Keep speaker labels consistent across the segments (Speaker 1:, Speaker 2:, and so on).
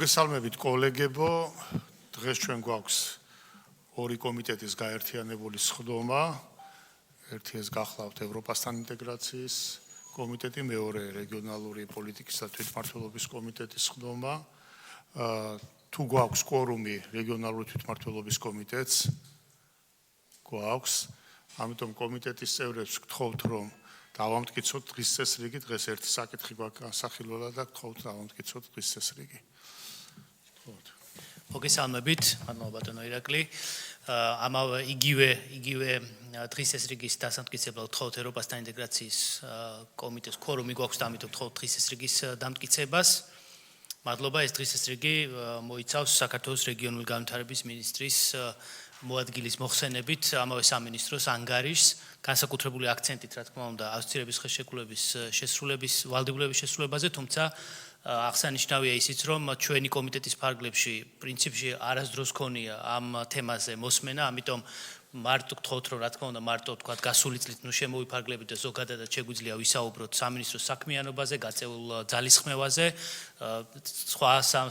Speaker 1: მოგესალმებით კოლეგებო, დღეს ჩვენ გვაქვს ორი კომიტეტის გაერთიანებული სხდომა. ერთი ეს გახლავთ ევროპასთან ინტეგრაციის კომიტეტი, მეორე რეგიონალური პოლიტიკისა და თვითმმართველობის კომიტეტის სხდომა. თუ გვაქვს კვორუმი რეგიონალური თვითმმართველობის კომიტეტს, გვაქვს, ამიტომ კომიტეტის წევრებს გთხოვთ, რომ დავამტკიცოთ დღის წესრიგი, დღეს ერთი საკითხი გვაქვს განსახილველად და გთხოვთ დავამტკიცოთ დღის წესრიგი.
Speaker 2: მოგესალმებით, მადლობა ბატონო ირაკლი. ამავე იგივე დღის წესრიგის დასამტკიცებლად გთხოვთ ევროპასთან ინტეგრაციის კომიტეტს კვორუმი გვაქვს და ამიტომ გთხოვთ დღის წესრიგის დამტკიცებას. მადლობა, ეს დღის წესრიგი მოიცავს საქართველოს რეგიონული განვითარების მინისტრის მოადგილის მოხსენებით ამავე სამინისტროს ანგარიშს, განსაკუთრებული აქცენტით, რა თქმა უნდა, ასოცირების ხელშეკრულების შესრულების ვალდებულების შესრულებაზე, თუმცა აღსანიშნავია ისიც, რომ ჩვენი კომიტეტის ფარგლებში პრინციპში არასდროს ქონია ამ თემაზე მოსმენა, ამიტომ მარტო გთხოვთ, რომ რა თქმა უნდა, მარტო თქვა გასული წლით შემოვიფარგლებით და ზოგადადად შეგვიძლია ვისაუბროთ სამინისტროს საქმიანობაზე, გაწეულ ძალისხმევაზე,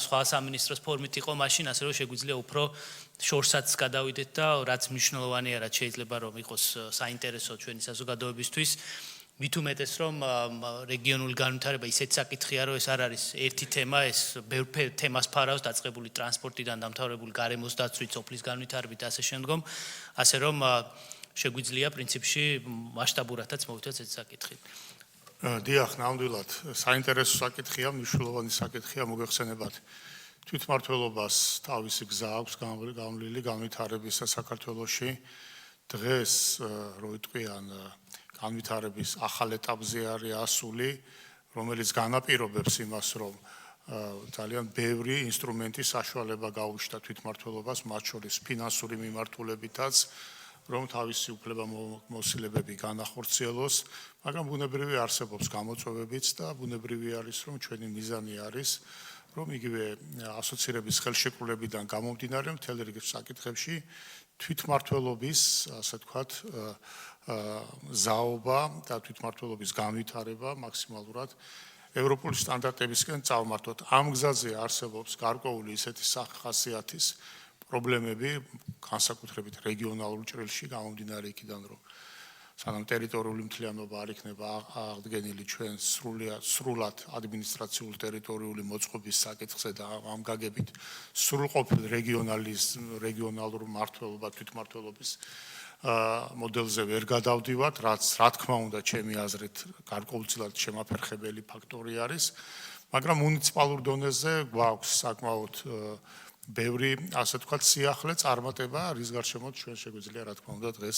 Speaker 2: სხვა სამინისტროს ფორმით იყო მაშინ, ასე რომ შეგვიძლია უფრო შორსაც გადავიდეთ და რაც მნიშვნელოვანია, რაც შეიძლება რომ იყოს საინტერესო ჩვენი საზოგადოებისთვის. მით უმეტეს რომ რეგიონული განვითარება ისეთ საკითხია, რომ ეს არ არის ერთი თემა, ეს ბევრ თემას ფარავს, დაწყებული ტრანსპორტიდან დამთავრებული გარემოს დაცვით, სოფლის განვითარებით და ასე შემდგომ, ასე რომ შეგვიძლია პრინციპში მასშტაბურადაც მოვიდეთ ეს საკითხი.
Speaker 1: დიახ, ნამდვილად, საინტერესო საკითხია, მნიშვნელოვანი საკითხია, მოგეხსენებათ. თვითმმართველობას თავისი გზა აქვს გამლილი განვითარებისა საქართველოში. დღეს რო ვიტყვიან განვითარების ახალ ეტაპზე არის ასული, რომელიც განაპირობებს იმას, რომ ძალიან ბევრი ინსტრუმენტის საშუალება გაუჩნდა თვითმმართველობას, მათ შორის ფინანსური მიმართულებითაც, რომ თავისი უფლებამოსილებები განახორციელოს, მაგრამ ბუნებრივი არსებობს გამოწვევებიც და ბუნებრივი არის, რომ ჩვენი მიზანი არის, რომ იგივე ასოცირების ხელშეკრულებიდან გამომდინარე მთელ რიგ საკითხებში თვითმმართველობის, ასე ვთქვათ, ზაობა და თვითმმართველობის განვითარება მაქსიმალურად ევროპული სტანდარტებისკენ წავმართოთ. ამ გზაზე არსებობს გარკვეული ისეთი სახასიათის პრობლემები, განსაკუთრებით რეგიონალურ ჭრილში გამომდინარე იქიდან, რომ სანამ ტერიტორიული მთლიანობა არ იქნება აღდგენილი ჩვენ სრულად ადმინისტრაციულ ტერიტორიული მოწყობის საკითხზე და ამ გაგებით სრულყოფილ რეგიონალურ მმართველობა თვითმმართველობის მოდელზე ვერ გადავდივართ, რაც რა თქმა უნდა ჩემი აზრით გარკვეულწილად შემაფერხებელი ფაქტორი არის, მაგრამ მუნიციპალურ დონეზე გვაქვს საკმაოდ ბევრი, ასე ვთქვათ, სიახლე წარმატება, რის გარშემოთ ჩვენ შეგვიძლია, რა თქმა უნდა, დღეს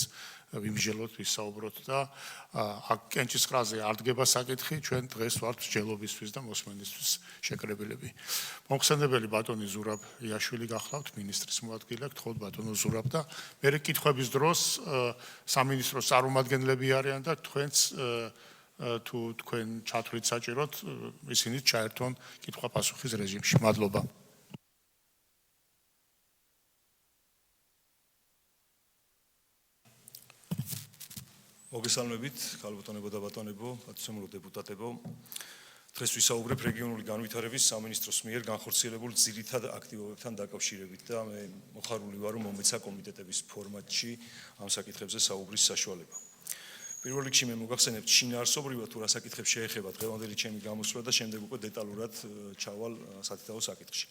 Speaker 1: ვიმსჯელოთ, ვისაუბროთ და აქ კენჭისყრაზე არ დგება საკითხი, ჩვენ დღეს ვართ მსჯელობისთვის და მოსმენისთვის შეკრებილები. მომხსენებელი ბატონი ზურაბ იაშვილი გახლავთ, მინისტრის მოადგილე, გთხოვთ ბატონო ზურაბ და მერე კითხვების დროს სამინისტროს წარმომადგენლები არიან და თქვენც თუ თქვენ ჩათვლით საჭიროთ, ისინიც ჩაერთონ კითხვა-პასუხის რეჟიმში. მადლობა.
Speaker 3: მოგესალმებით, ქალბატონებო და ბატონებო, პატივსემულო დეპუტატებო. დღეს ვისაუბრებ რეგიონული განვითარების სამინისტროს მიერ განხორციელებულ ძირითად აქტივობებთან დაკავშირებით და მე მოხარული ვარ, რომ მომეცა კომიტეტების ფორმატში ამ საკითხებზე საუბრის საშუალება. პირველ რიგში მე მოგახსენებთ შინაარსობრივად თუ რა საკითხებს შეეხება დღევანდელი ჩემი გამოსვლა და შემდეგ უკვე დეტალურად ჩავალ სათითაო საკითხში.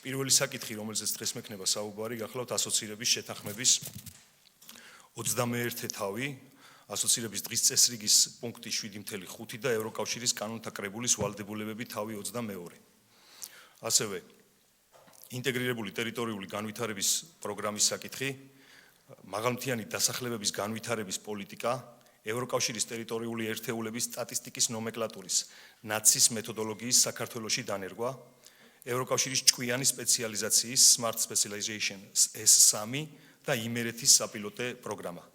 Speaker 3: პირველი საკითხი, რომელზეც დღეს მექნება საუბარი, გახლავთ ასოცირების შეთანხმების 21 თავი, ასოცირების დღის წესრიგის პუნქტი 7.5 და ევროკავშირის კანონთა კრებულის ვალდებულებები თავი 22. ასევე ინტეგრირებული ტერიტორიული განვითარების პროგრამის საკითხი, მაღალმთიანი დასახლებების განვითარების პოლიტიკა, ევროკავშირის ტერიტორიული ერთეულების სტატისტიკის ნომენკლატურის ნაცის მეთოდოლოგიის საქართველოში დანერგვა, ევროკავშირის ჭკვიანი სპეციალიზაციის Smart Specialization S3 და იმერეთის საპილოტე პროგრამა.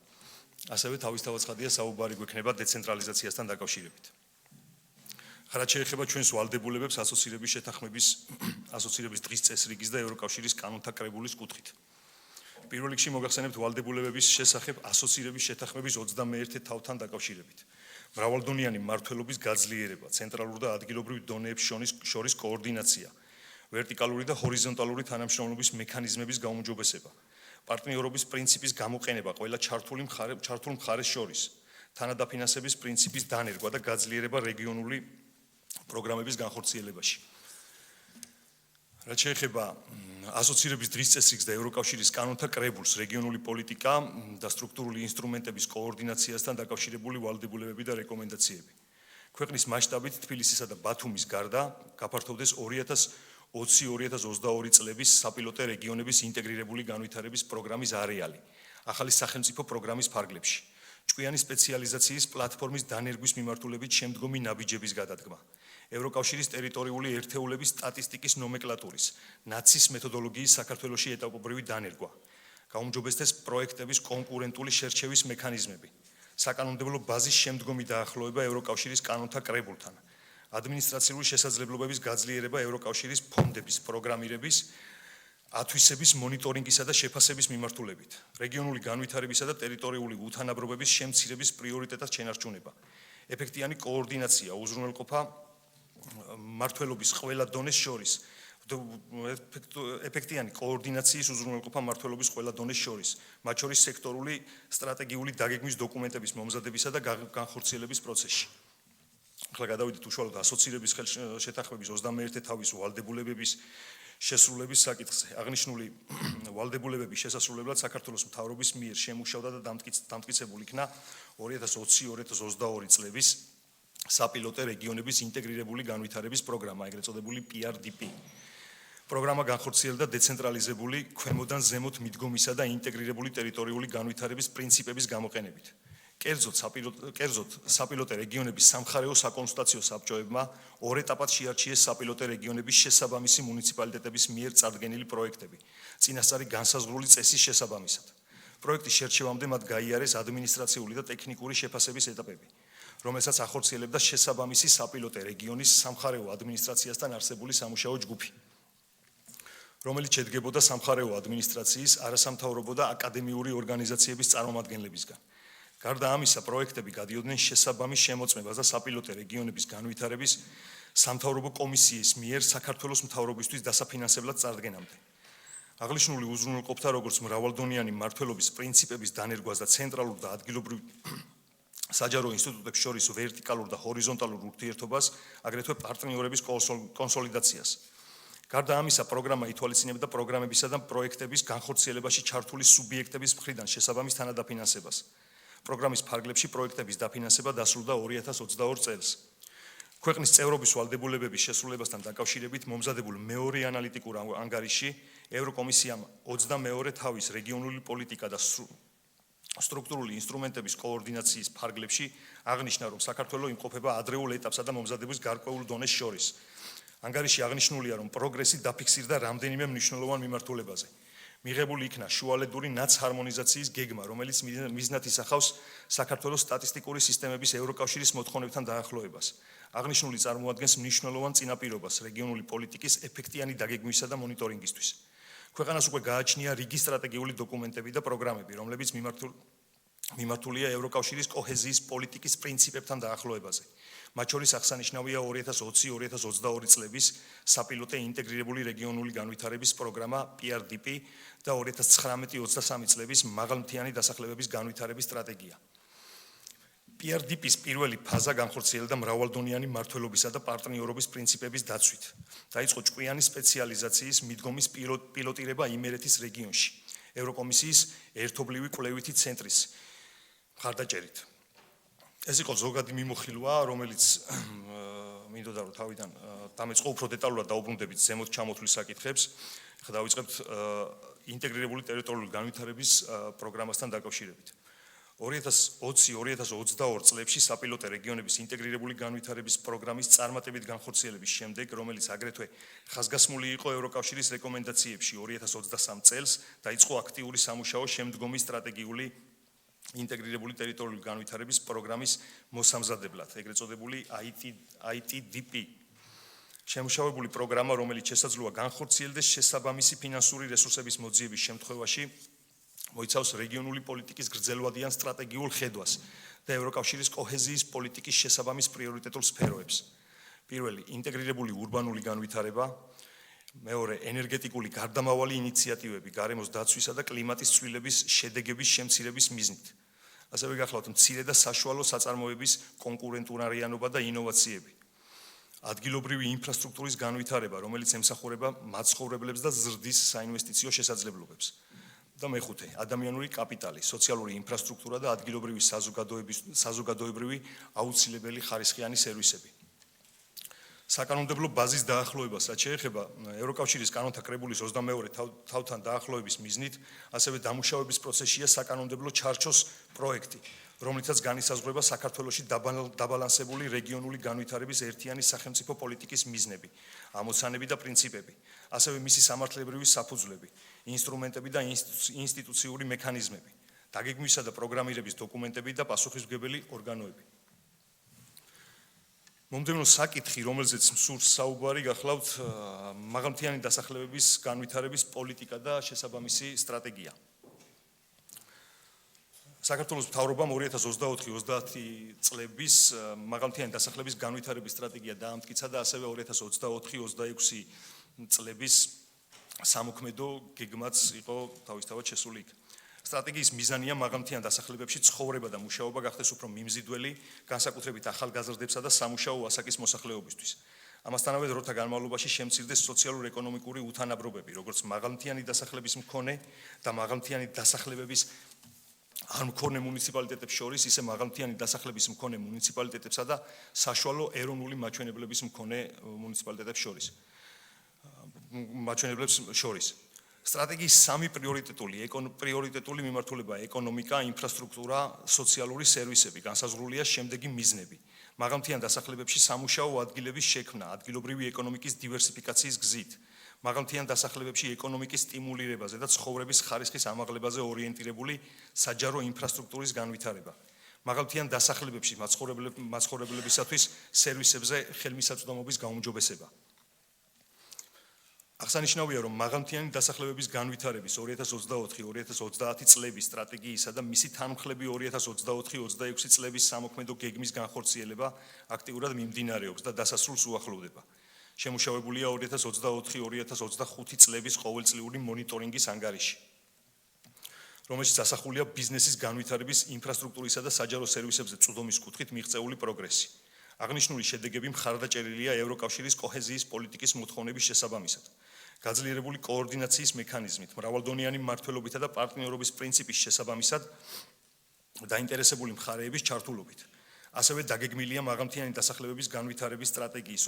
Speaker 3: ასევე თავისთავად ცხადია საუბარი გვექნება დეცენტრალიზაციასთან დაკავშირებით. რაც შეეხება ჩვენს ვალდებულებებს ასოცირების შეთანხმების ასოცირების დღის წესრიგის და ევროკავშირის კანონთა კრებულის კუთხით. პირველ რიგში მოგახსენებთ ვალდებულებების შესახებ ასოცირების შეთანხმების 21 თავთან დაკავშირებით. მრავალდონიანი მმართველობის გაძლიერება, ცენტრალურ და ადგილობრივ დონეებს შორის კოორდინაცია, ვერტიკალური და ჰორიზონტალური თანამშრომლობის მექანიზმების გაუმჯობესება, პარტნიორობის პრინციპის გამოყენება ყველა ჩართულ მხარეს შორის, თანადაფინანსების პრინციპის დანერგვა და გაძლიერება რეგიონული პროგრამების განხორციელებაში. რაც შეეხება ასოცირების დღის წესრიგს და ევროკავშირის კანონთა კრებულს, რეგიონული პოლიტიკა და სტრუქტურული ინსტრუმენტების კოორდინაციასთან დაკავშირებული ვალდებულებები და რეკომენდაციები. ქვეყნის მასშტაბით თბილისისა და ბათუმის გარდა გაფართოვდეს 2020-2022 წლების საპილოტო რეგიონების ინტეგრირებული განვითარების პროგრამის არეალი, ახალი სახელმწიფო პროგრამის ფარგლებში, ჭკვიანი სპეციალიზაციის პლატფორმის დანერგვის მიმართულებით შემდგომი ნაბიჯების გადადგმა, ევროკავშირის ტერიტორიული ერთეულების სტატისტიკის ნომენკლატურის, ნაცის მეთოდოლოგიის საქართველოში ეტაპობრივი დანერგვა, გაუმჯობესდეს პროექტების კონკურენტული შერჩევის მექანიზმები, საკანონმდებლო ბაზის შემდგომი დაახლოება ევროკავშირის კანონთა კრებულთან, ადმინისტრაციული შესაძლებლობების გაძლიერება ევროკავშირის ფონდების პროგრამირების, ათვისების მონიტორინგისა და შეფასების მიმართულებით, რეგიონული განვითარებისა და ტერიტორიული უთანაბრობების შემცირების პრიორიტეტად შენარჩუნება, ეფექტიანი კოორდინაცია, უზრუნველყოფა მმართველობის ყველა დონეს შორის, ეფექტიანი კოორდინაციის უზრუნველყოფა მმართველობის ყველა დონეს შორის, მათ შორის სექტორული სტრატეგიული დაგეგმვის დოკუმენტების მომზადებისა და განხორციელების პროცესში. ახლა გადავიდეთ უშუალოდ ასოცირების შეთანხმების 21 თავის ვალდებულებების შესრულების საკითხზე. აღნიშნული ვალდებულებების შესასრულებლად საქართველოს მთავრობის მიერ შემუშავდა და დამტკიცებულ იქნა 2020-2022 წლების საპილოტო რეგიონების ინტეგრირებული განვითარების პროგრამა, ეგრეთ წოდებული PRDP. პროგრამა განხორციელდა დეცენტრალიზებული, ქვემოდან ზემოთ მიდგომისა და ინტეგრირებული ტერიტორიული განვითარების პრინციპების გამოყენებით. კერძოდ საპილოტო რეგიონების სამხარეო საკონსულტაციო საბჭოებმა ორ ეტაპად შეარჩიეს საპილოტო რეგიონების შესაბამისი მუნიციპალიტეტების მიერ წარდგენილი პროექტები, წინასწარი განსაზღვრული წესის შესაბამისად. პროექტის შერჩევამდე მათ გაიარეს ადმინისტრაციული და ტექნიკური შეფასების ეტაპები, რომელსაც ახორციელებდა შესაბამისი საპილოტო რეგიონის სამხარეო ადმინისტრაციასთან არსებული სამუშაო ჯგუფი, რომელიც შედგებოდა სამხარეო ადმინისტრაციის, არასამთავრობო და აკადემიური ორგანიზაციების წარმომადგენლებისგან. გარდა ამისა, პროექტები გადიოდნენ შესაბამის შემოწმებას და საპილოტო რეგიონების განვითარების სამთავრობო კომისიის მიერ საქართველოს მთავრობისთვის დასაფინანსებლად წარდგენამდე. აღნიშნული უზრუნველყოფდა როგორც მრავალდონიანი მმართველობის პრინციპების დანერგვას და ცენტრალურ და ადგილობრივ საჯარო ინსტიტუტებს შორის ვერტიკალურ და ჰორიზონტალურ ურთიერთობას, აგრეთვე პარტნიორების კონსოლიდაციას. გარდა ამისა, პროგრამა ითვალისწინებდა პროგრამებისა და პროექტების განხორციელებაში ჩართული სუბიექტების მხრიდან შესაბამის თანადაფინანსებას. პროგრამის ფარგლებში პროექტების დაფინანსება დასრულდა 2022 წელს. ქვეყნის წევრობის ვალდებულებების შესრულებასთან დაკავშირებით მომზადებულ მეორე ანალიტიკურ ანგარიში ევროკომისიამ 22 თავის რეგიონული პოლიტიკა და სტრუქტურული ინსტრუმენტების კოორდინაციის ფარგლებში აღნიშნა, რომ საქართველოს იმყოფება ადრეულ ეტაპსა და მომზადების გარკვეულ დონეს შორის. ანგარიში აღნიშნულია, რომ პროგრესი დაფიქსირდა რამდენიმე მნიშვნელოვან მიმართულებაზე. მიღებული იქნა შუალედური ნაცჰარმონიზაციის გეგმა, რომელიც მიზნად ისახავს საქართველოს სტატისტიკური სისტემების ევროკავშირის მოთხოვნებთან დაახლოებას. აღნიშნული წარმოადგენს მნიშვნელოვან წინაპირობას რეგიონული პოლიტიკის ეფექტიანი დაგეგმვისა და მონიტორინგისთვის. ქვეყანას უკვე გააჩნია რიგი სტრატეგიული დოკუმენტები და პროგრამები, რომლებიც მიმართულია ევროკავშირის კოჰეზიის პოლიტიკის პრინციპებთან დაახლოებაზე. მათ შორის აღსანიშნავია 2020-2022 წლების საპილოტო ინტეგრირებული რეგიონული განვითარების პროგრამა PRDP და 2019-2023 წლების მაღალმთიანი დასახლებების განვითარების სტრატეგია. PRDP-ის პირველი ფაზა განხორციელდა მრავალდონიანი მმართველობისა და პარტნიორობის პრინციპების დაცვით. დაიწყო ჭკვიანი სპეციალიზაციის მიდგომის პილოტირება იმერეთის რეგიონში, ევროკომისიის ერთობლივი კვლევითი ცენტრის მხარდაჭერით. ეს იყო ზოგადი მიმოხილვა, რომელიც მინდოდა რომ თავიდან დამეწყო უფრო დეტალურად დაუბრუნდებით ზემოთ ჩამოთვლის საკითხებს. ახლა დავიწყებთ ინტეგრირებული ტერიტორიული განვითარების პროგრამასთან დაკავშირებით. 2020-2022 წლებში საპილოტო რეგიონების ინტეგრირებული განვითარების პროგრამის წარმატებით განხორციელების შემდეგ, რომელიც აგრეთვე ხაზგასმული იყო ევროკავშირის რეკომენდაციებში 2023 წელს, დაიწყო აქტიური სამუშაო შემდგომი სტრატეგიული ინტეგრირებული ტერიტორიული განვითარების პროგრამის მოსამზადებლად, ეგრეთ წოდებული ITDP. შემუშავებული პროგრამა, რომელიც შესაძლოა განხორციელდეს შესაბამისი ფინანსური რესურსების მოძიების შემთხვევაში, მოიცავს რეგიონული პოლიტიკის გრძელვადიან სტრატეგიულ ხედვას და ევროკავშირის კოჰეზიის პოლიტიკის შესაბამის პრიორიტეტულ სფეროებს. პირველი, ინტეგრირებული ურბანული განვითარება, მეორე, ენერგეტიკული გარდამავალი ინიციატივები გარემოს დაცვისა და კლიმატის ცვლილების შედეგების შემცირების მიზნით. ასევე გახლავთ მცირე და საშუალო საწარმოების კონკურენტუნარიანობა და ინოვაციები. ადგილობრივი ინფრასტრუქტურის განვითარება, რომელიც ემსახურება მაცხოვრებლებს და ზრდის საინვესტიციო შესაძლებლობებს. და მეხუთე, ადამიანური კაპიტალი, სოციალური ინფრასტრუქტურა და ადგილობრივი საზოგადოებრივი აუცილებელი ხარისხიანი სერვისები. საკანონმდებლო ბაზის დაახლოებას რაც შეეხება ევროკავშირის კანონთა კრებულის 22 თავთან დაახლოების მიზნით, ასევე დამუშავების პროცესშია საკანონმდებლო ჩარჩოს პროექტი, რომლითაც განისაზღვრება საქართველოში დაბალანსებული რეგიონული განვითარების ერთიანი სახელმწიფო პოლიტიკის მიზნები, ამოცანები და პრინციპები, ასევე მისი სამართლებრივი საფუძვლები, ინსტრუმენტები და ინსტიტუციური მექანიზმები, დაგეგმვისა და პროგრამირების დოკუმენტები და პასუხისმგებელი ორგანოები. მომდევნო საკითხი, რომელზეც სურს საუბარი, გახლავთ მაღალმთიანი დასახლებების განვითარების პოლიტიკა და შესაბამისი სტრატეგია. საქართველოს მთავრობამ 2024-30 წლების მაღალმთიანი დასახლების განვითარების სტრატეგია დაამტკიცა და ასევე 2024-26 წლების სამოქმედო გეგმაც იყო თავისთავად შესული იქ. სტრატეგიის მიზანია მაღალმთიან დასახლებებში ცხოვრება და მუშაობა გახდეს უფრო მიმზიდველი, განსაკუთრებით ახალგაზრდებსა და სამუშაო ასაკის მოსახლეობისთვის. ამასთანავე დროთა განმავლობაში შემცირდეს სოციალურ-ეკონომიკური უთანაბრობები, როგორც მაღალმთიანი დასახლების მქონე და მაღალმთიანი დასახლებების არ მქონე მუნიციპალიტეტებს შორის, ისე მაღალმთიანი დასახლების მქონე მუნიციპალიტეტებსა და საშუალო ეროვნული მაჩვენებლების მქონე მუნიციპალიტეტებს შორის. სტრატეგიის სამი პრიორიტეტული მიმართულება ეკონომიკა, ინფრასტრუქტურა, სოციალური სერვისები, განსაზღვრულია შემდეგი მიზნები. მაღალმთიან დასახლებებში სამუშაო ადგილების შექმნა, ადგილობრივი ეკონომიკის დივერსიფიკაციის გზით, მაღალმთიან დასახლებებში ეკონომიკის სტიმულირებაზე და ცხოვრების ხარისხის ამაღლებაზე ორიენტირებული საჯარო ინფრასტრუქტურის განვითარება. მაღალმთიან დასახლებებში მაცხოვრებლებისათვის სერვისებზე ხელმისაწვდომობის გაუმჯობესება. აღსანიშნავია, რომ მაღალმთიანი დასახლებების განვითარების 2024-2030 წლების სტრატეგიისა და მისი თანმხლები 2024-26 წლების სამოქმედო გეგმის განხორციელება აქტიურად მიმდინარეობს და დასასრულს უახლოვდება. შემუშავებულია 2024-2025 წლების ყოველწლიური მონიტორინგის ანგარიში, რომელშიც ასახულია ბიზნესის განვითარების, ინფრასტრუქტურისა და საჯარო სერვისებზე წვდომის კუთხით მიღწეული პროგრესი. აღნიშნული შედეგები მხარდაჭერილია ევროკავშირის კოჰეზიის პოლიტიკის მოთხოვნების შესაბამისად. გაძლიერებული კოორდინაციის მექანიზმით, მრავალდონიანი მმართველობითა და პარტნიორობის პრინციპის შესაბამისად დაინტერესებული მხარეების ჩართულობით. ასევე დაგეგმილია მაღალმთიანი დასახლებების განვითარების სტრატეგიის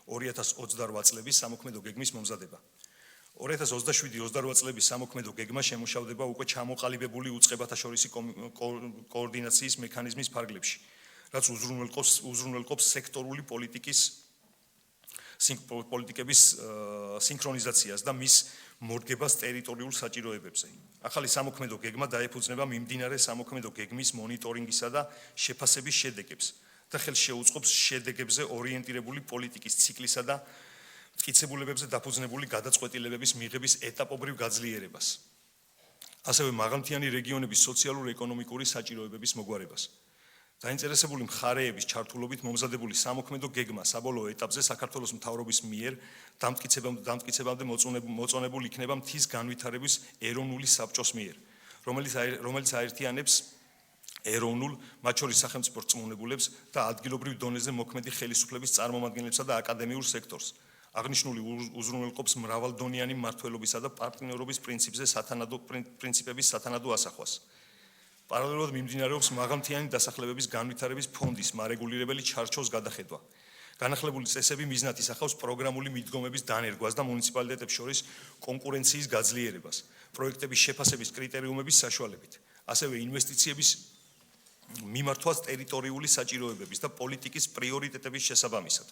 Speaker 3: 2027-2028 წლების სამოქმედო გეგმის მომზადება. 2027-28 წლების სამოქმედო გეგმა შემუშავდება უკვე ჩამოყალიბებული უწყებათაშორისი კოორდინაციის მექანიზმის ფარგლებში, რაც უზრუნველყოფს სექტორული პოლიტიკების სინქრონიზაციას და მის მორგებას ტერიტორიულ საჭიროებებზე. ახალი სამოქმედო გეგმა დაეფუძნება მიმდინარე სამოქმედო გეგმის მონიტორინგისა და შეფასების შედეგებს და ხელს შეუწყობს შედეგებზე ორიენტირებული პოლიტიკის ციკლისა და მტკიცებულებებზე დაფუძნებული გადაწყვეტილებების მიღების ეტაპობრივ გაძლიერებას. ასევე მაღალმთიანი რეგიონების სოციალურ-ეკონომიკური საჭიროებების მოგვარებას. დაინტერესებული მხარეების ჩართულობით მომზადებული სამოქმედო გეგმა საბოლოო ეტაპზე საქართველოს მთავრობის მიერ დამტკიცებამდე მოწონებული იქნება მთის განვითარების ეროვნული საბჭოს მიერ, რომელიც აერთიანებს ეროვნულ, მათ შორის სახელმწიფო რწმუნებულებს და ადგილობრივ დონეზე მოქმედი ხელისუფლების წარმომადგენლებსა და აკადემიურ სექტორს. აღნიშნული უზრუნველყოფს მრავალდონიანი მმართველობისა და პარტნიორობის პრინციპების სათანადო ასახვას. პარალელურად მიმდინარეობს მაღალმთიანი დასახლებების განვითარების ფონდის მარეგულირებელი ჩარჩოს გადახედვა. განახლებული წესები მიზნად ისახავს პროგრამული მიდგომების დანერგვას და მუნიციპალიტეტებს შორის კონკურენციის გაძლიერებას, პროექტების შეფასების კრიტერიუმების საშუალებით, ასევე ინვესტიციების მიმართვას ტერიტორიული საჭიროებების და პოლიტიკის პრიორიტეტების შესაბამისად.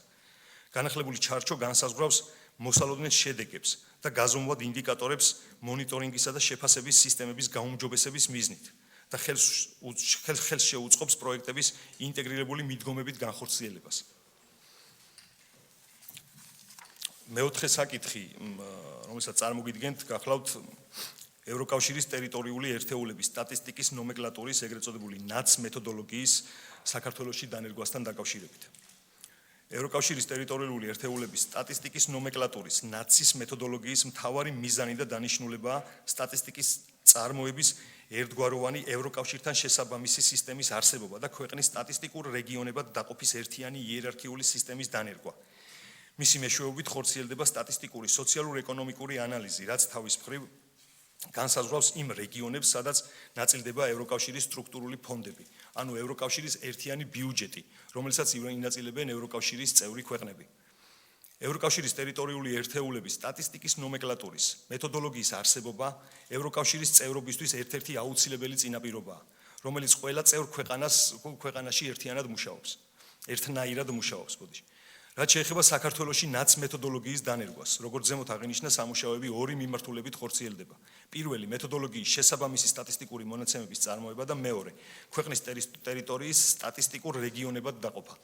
Speaker 3: განახლებული ჩარჩო განსაზღვრავს მოსალოდნელ შედეგებს და გაზომვად ინდიკატორებს მონიტორინგისა და შეფასების სისტემების გაუმჯობესების მიზნით და ხელს შეუწყობს პროექტების ინტეგრირებული მიდგომებით განხორციელებას. მეოთხე საკითხი, რომელსაც წარმოგიდგენთ, გახლავთ ევროკავშირის ტერიტორიული ერთეულების სტატისტიკის ნომენკლატურის ეგრეთ წოდებული NUTS მეთოდოლოგიის საქართველოში დანერგვასთან დაკავშირებით. ევროკავშირის ტერიტორიული ერთეულების სტატისტიკის ნომენკლატურის ნაცის მეთოდოლოგიის მთავარი მიზანი და დანიშნულებაა სტატისტიკის წარმოების ერთგვაროვანი ევროკავშირთან შესაბამისი სისტემის არსებობა და ქვეყნის სტატისტიკურ რეგიონებად დაყოფის ერთიანი იერარქიული სისტემის დანერგვა. მისი მეშვეობით ხორციელდება სტატისტიკური სოციალურ-ეკონომიკური ანალიზი, რაც თავის მხრივ განსაზღვრავს იმ რეგიონებს, სადაც ნაწილდება ევროკავშირის სტრუქტურული ფონდები, ანუ ევროკავშირის ერთიანი ბიუჯეტი, რომელსაც ინაწილებენ ევროკავშირის წევრი ქვეყნები. ევროკავშირის ტერიტორიული ერთეულების სტატისტიკის ნომენკლატურის მეთოდოლოგიის არსებობა ევროკავშირის წევრობისთვის ერთ-ერთი აუცილებელი წინაპირობაა, რომელიც ყველა წევრ ქვეყანაში ერთნაირად მუშაობს. რაც შეეხება საქართველოში ნაც მეთოდოლოგიის დანერგვას, როგორც ზემოთ აღინიშნა, სამუშაოები ორი მიმართულებით ხორციელდება. პირველი მეთოდოლოგიის შესაბამისი სტატისტიკური მონაცემების წარმოება და მეორე ქვეყნის ტერიტორიის სტატისტიკურ რეგიონებად დაყოფა.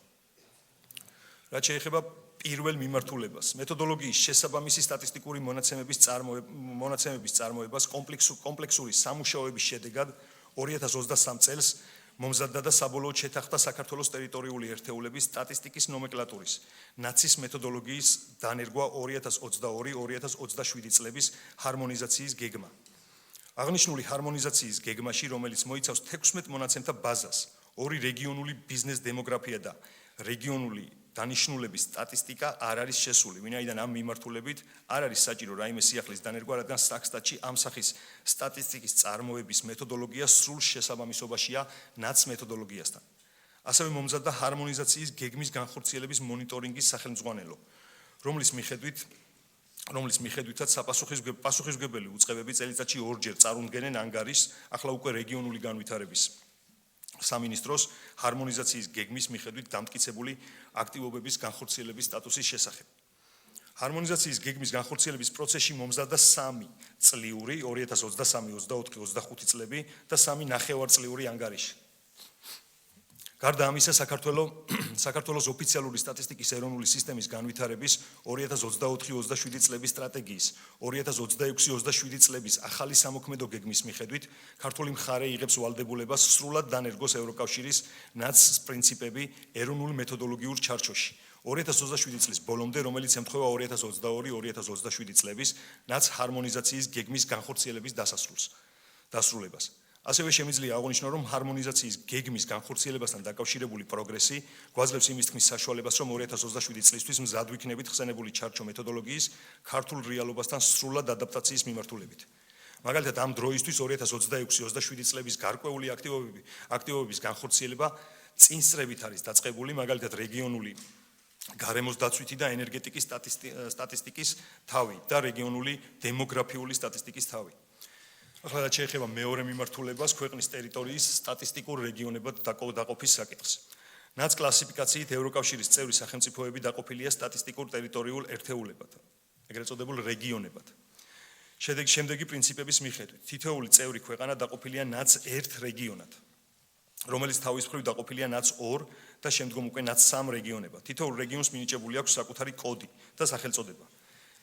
Speaker 3: რაც შეეხება პირველ მიმართულებას, მეთოდოლოგიის შესაბამისი სტატისტიკური მონაცემების წარმოებას კომპლექსური სამუშაოების შედეგად 2023 წელს მომზადდა და საბოლოოდ შეთანხმდა საქართველოს ტერიტორიული ერთეულების სტატისტიკის ნომენკლატურის ნაცის მეთოდოლოგიის დანერგვა 2022-2027 წლების ჰარმონიზაციის გეგმა. აღნიშნული ჰარმონიზაციის გეგმაში, რომელიც მოიცავს 16 მონაცემთა ბაზას, ორი რეგიონული ბიზნეს დემოგრაფია და რეგიონული დანიშნულების სტატისტიკა არ არის შესული, ვინაიდან ამ მიმართულებით არ არის საჭირო რაიმე სიახლის დანერგვა, რადგან საქსტატში ამ სახის სტატისტიკის წარმოების მეთოდოლოგია სრულ შესაბამისობაშია ნაც მეთოდოლოგიასთან. ასევე მომზადდა ჰარმონიზაციის გეგმის განხორციელების მონიტორინგის სახელმძღვანელო, რომლის მიხედვითაც პასუხისმგებელი უწყებები წელიწადში ორჯერ წარუდგენენ ანგარიშს, ახლა უკვე რეგიონული განვითარების სამინისტროს ჰარმონიზაციის გეგმის მიხედვით დამტკიცებული აქტივობების განხორციელების სტატუსის შესახებ. ჰარმონიზაციის გეგმის განხორციელების პროცესში მომზადდა 3 წლიური 2023-24-25 წლები და 3 ნახევარწლიური ანგარიში. გარდა ამისა, საქართველოს ოფიციალური სტატისტიკის ეროვნული სისტემის განვითარების 2024-27 წლების სტრატეგიის 2026-27 წლების ახალი სამოქმედო გეგმის მიხედვით ქართული მხარე იღებს ვალდებულებას სრულად დანერგოს ევროკავშირის ნაც პრინციპები ეროვნულ მეთოდოლოგიურ ჩარჩოში 2027 წლის ბოლომდე, რომელიც ემთხვევა 2022-2027 წლების ნაც ჰარმონიზაციის გეგმის განხორციელების დასრულებას. ასევე შემიძლია აღვნიშნო, რომ ჰარმონიზაციის გეგმის განხორციელებასთან დაკავშირებული პროგრესი გვაძლევს იმის თქმის საშუალებას, რომ 2027 წლისთვის მზად ვიქნებით ხსენებული ჩარჩო მეთოდოლოგიის ქართულ რეალობასთან სრულად ადაპტაციის მიმართულებით. მაგალითად, ამ დროისთვის 2026-27 წლების გარკვეული აქტივობების განხორციელება წინსწრებით არის დაწყებული, მაგალითად, რეგიონული გარემოს დაცვითი და ენერგეტიკის სტატისტიკის თავი და რეგიონული დემოგრაფიული სტატისტიკის თავი. ახლა რაც შეეხება მეორე მიმართულებას, ქვეყნის ტერიტორიის სტატისტიკურ რეგიონებად დაყოფის საკითხს. ნაც კლასიფიკაციით ევროკავშირის წევრი სახელმწიფოები დაყოფილია სტატისტიკურ ტერიტორიულ ერთეულებად, ეგრეთ წოდებულ რეგიონებად. შემდეგი პრინციპების მიხედვით, თითოეული წევრი ქვეყანა დაყოფილია ნაც ერთ რეგიონად, რომელიც თავის მხრივ დაყოფილია ნაც 2 და შემდგომ უკვე ნაც 3 რეგიონებად. თითოეულ რეგიონს მინიჭებული აქვს საკუთარი კოდი და სახელწოდება.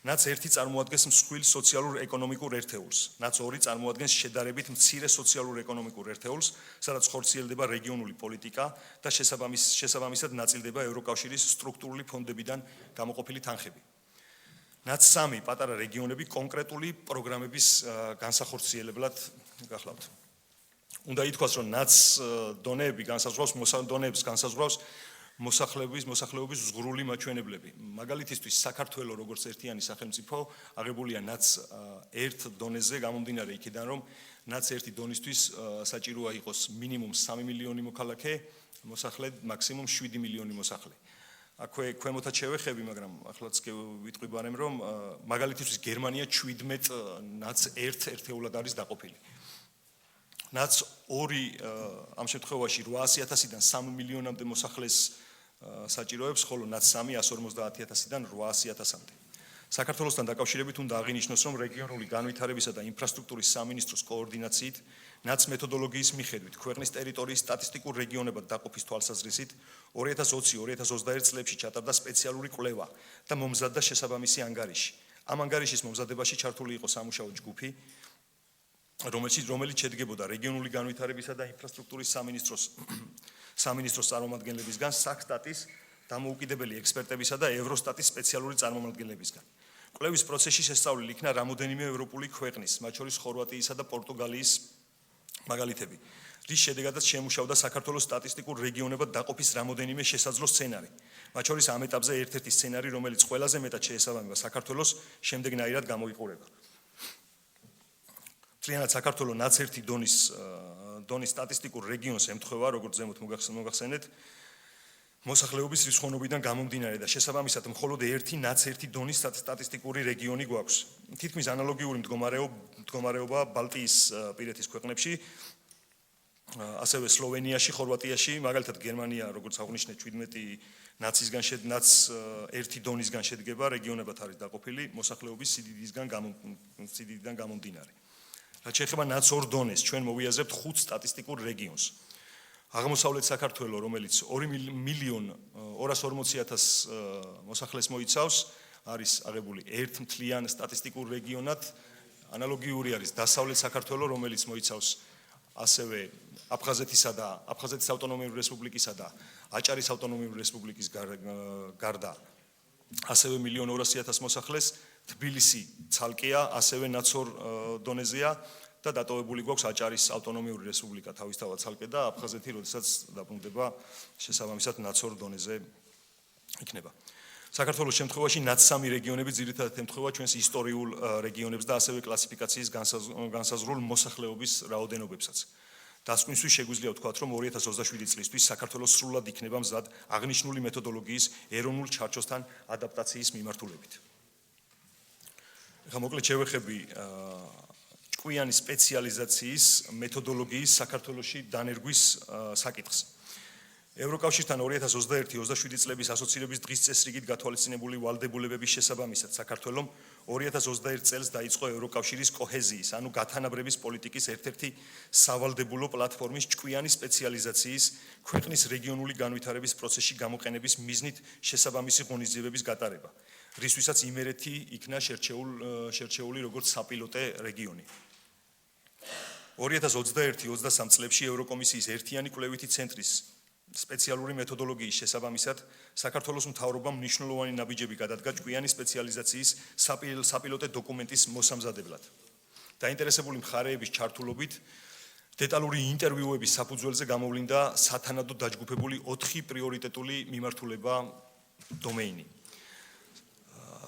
Speaker 3: ნაც 1 წარმოადგენს მსხვილ სოციალურ-ეკონომიკურ ერთეულს, ნაც 2 წარმოადგენს შედარებით მცირე სოციალურ-ეკონომიკურ ერთეულს, სადაც ხორციელდება რეგიონული პოლიტიკა და შესაბამისად ნაწილდება ევროკავშირის სტრუქტურული ფონდებიდან გამოყოფილი თანხები. ნაც 3 პატარა რეგიონები კონკრეტული პროგრამების განსახორციელებლად გახლავთ. უნდა ითქვას, რომ ნაც დონეები განსაზღვრავს მოსახლეობის ზღვრული მაჩვენებლები. მაგალითისთვის, საქართველოს როგორც ერთიანი სახელმწიფო აღებულია ნაც 1 დონეზე გამომდინარე იქიდან, რომ ნაც 1 დონისთვის საჭიროა იყოს მინიმუმ 3 მილიონი მოქალაქე, მოსახლე მაქსიმუმ 7 მილიონი მოსახლე. აქვე ქვემოთაც შევეხები, მაგრამ ახლაც ვიტყვი ბარემ, რომ მაგალითისთვის გერმანია 17 ნაც 1 ერთეულად არის დაყოფილი. ნაც 2 ამ შემთხვევაში 800.000-დან 3 მილიონამდე მოსახლეს საჭიროებს, ხოლო ნაც 3 150.000-დან 800.000-მდე. საქართველოსთან დაკავშირებით უნდა აღინიშნოს, რომ რეგიონული განვითარებისა და ინფრასტრუქტურის სამინისტროს კოორდინაციით ნაც მეთოდოლოგიის მიხედვით ქვეყნის ტერიტორიის სტატისტიკურ რეგიონებად დაყოფის თვალსაზრისით 2020-2021 წლებში ჩატარდა სპეციალური კვლევა და მომზადდა შესაბამისი ანგარიში. ამ ანგარიშის მომზადებაში ჩართული იყო სამუშაო ჯგუფი, რომელიც შედგებოდა რეგიონული განვითარებისა და ინფრასტრუქტურის სამინისტროს წარმომადგენლებისგან, საქსტატის დამოუკიდებელი ექსპერტებისა და ევროსტატის სპეციალური წარმომადგენლებისგან. კვლევის პროცესში შესწავლილი იქნა რამოდენიმე ევროპული ქვეყნის, მათ შორის ხორვატიისა და პორტუგალიის მაგალითები, რის შედეგადაც შემუშავდა საქართველოს სტატისტიკურ რეგიონებად დაყოფის რამოდენიმე შესაძლო სცენარი. მათ შორის ამ ეტაპზე ერთ-ერთი სცენარი, რომელიც ყველაზე მეტად შეესაბამება საქართველოს, შემდეგნაირად გამოიყურება. მთლიანად საქართველოს ნაცერთი დონის სტატისტიკურ რეგიონს ემთხვევა, როგორც ზემოთ მოგახსენეთ, მოსახლეობის რიცხოვნობიდან გამომდინარე და შესაბამისად მხოლოდ ერთი ნაცერთი დონის სტატისტიკური რეგიონი გვაქვს. თითქმის ანალოგიური მდგომარეობა ბალტიის პირეთის ქვეყნებში, ასევე სლოვენიაში, ხორვატიაში, მაგალითად გერმანია, როგორც აღნიშნეთ, 17 ნაც ერთი დონისგან შედგება, რეგიონებად არის დაყოფილი მოსახლეობის სიდიდიდან გამომდინარე. რაც შეეხება ნაც ორ დონეს, ჩვენ მოვიაზრებთ 5 სტატისტიკურ რეგიონს. აღმოსავლეთ საქართველო, რომელიც 2.240.000 მოსახლეს მოიცავს, არის აღებული ერთ მთლიან სტატისტიკურ რეგიონად. ანალოგიური არის დასავლეთ საქართველო, რომელიც მოიცავს ასევე აფხაზეთის ავტონომიური რესპუბლიკისა და აჭარის ავტონომიური რესპუბლიკის გარდა ასევე 1.200.000 მოსახლეს. თბილისი ცალკეა, ასევე ნაც ორ დონეზეა და დატოვებული გვაქვს აჭარის ავტონომიური რესპუბლიკა თავისთავად ცალკე და აფხაზეთი, როდესაც დაბრუნდება შესაბამისად ნაც ორ დონეზე იქნება. საქართველოს შემთხვევაში ნაც სამი რეგიონები ძირითადად ემთხვევა ჩვენს ისტორიულ რეგიონებს და ასევე კლასიფიკაციის განსაზღვრულ მოსახლეობის რაოდენობებსაც. დასკვნისთვის შეგვიძლია ვთქვათ, რომ 2027 წლისთვის საქართველოს სრულად იქნება მზად აღნიშნული მეთოდოლოგიის ეროვნულ ჩარჩოსთან ადაპტაციის მიმართულებით. ახლა მოკლედ შევეხები ჭკვიანი სპეციალიზაციის მეთოდოლოგიის საქართველოში დანერგვის საკითხს. ევროკავშირთან 2021-27 წლების ასოცირების დღის წესრიგით გათვალისწინებული ვალდებულებების შესაბამისად საქართველომ 2021 წელს დაიწყო ევროკავშირის კოჰეზიის, ანუ გათანაბრების პოლიტიკის ერთ-ერთი სავალდებულო პლატფორმის ჭკვიანი სპეციალიზაციის ქვეყნის რეგიონული განვითარების პროცესში გამოყენების მიზნით შესაბამისი ღონისძიებების გატარება, რისთვისაც იმერეთი იქნა შერჩეული როგორც საპილოტე რეგიონი. 2021-23 წლებში ევროკომისიის ერთიანი კვლევითი ცენტრის სპეციალური მეთოდოლოგიის შესაბამისად საქართველოს მთავრობამ მნიშვნელოვანი ნაბიჯები გადადგა ჭკვიანი სპეციალიზაციის საპილოტე დოკუმენტის მოსამზადებლად. დაინტერესებული მხარეების ჩართულობით დეტალური ინტერვიუების საფუძველზე გამოვლინდა სათანადო დაჯგუფებული 4 პრიორიტეტული მიმართულება დომეინი.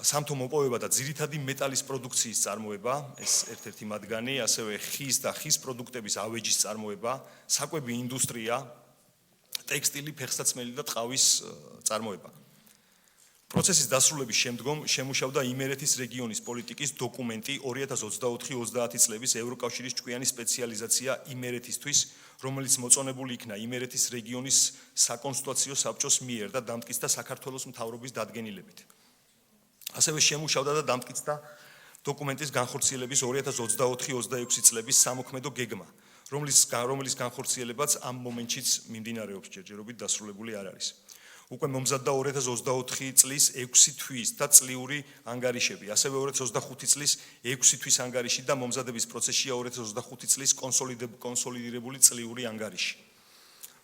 Speaker 3: სამთო მოპოვება და ძირითადი მეტალის პროდუქციის წარმოება, ეს ერთ-ერთი მათგანი, ასევე ხის და ხის პროდუქტების ავეჯის წარმოება, საკვები ინდუსტრია, ტექსტილი, ფეხსაცმელი და ტყავის წარმოება. პროცესის დასრულების შემდგომ შემუშავდა იმერეთის რეგიონის პოლიტიკის დოკუმენტი 2024-30 წლების ევროკავშირის ჭკვიანი სპეციალიზაცია იმერეთისთვის, რომელიც მოწონებული იქნა იმერეთის რეგიონის საკონსტიტუციო საბჭოს მიერ და დამტკიცდა საქართველოს მთავრობის დადგენილებით. ასევე შემუშავდა და დამტკიცდა დოკუმენტის განხორციელების 2024-26 წლების სამოქმედო გეგმა, რომლის განხორციელებაც ამ მომენტშიც მიმდინარეობს, ჯერჯერობით დასრულებული არ არის. უკვე მომზადდა 2024 წლის 6 თვის და წლიური ანგარიშები, ასევე 2025 წლის 6 თვის ანგარიში და მომზადების პროცესშია 2025 წლის კონსოლიდირებული წლიური ანგარიში.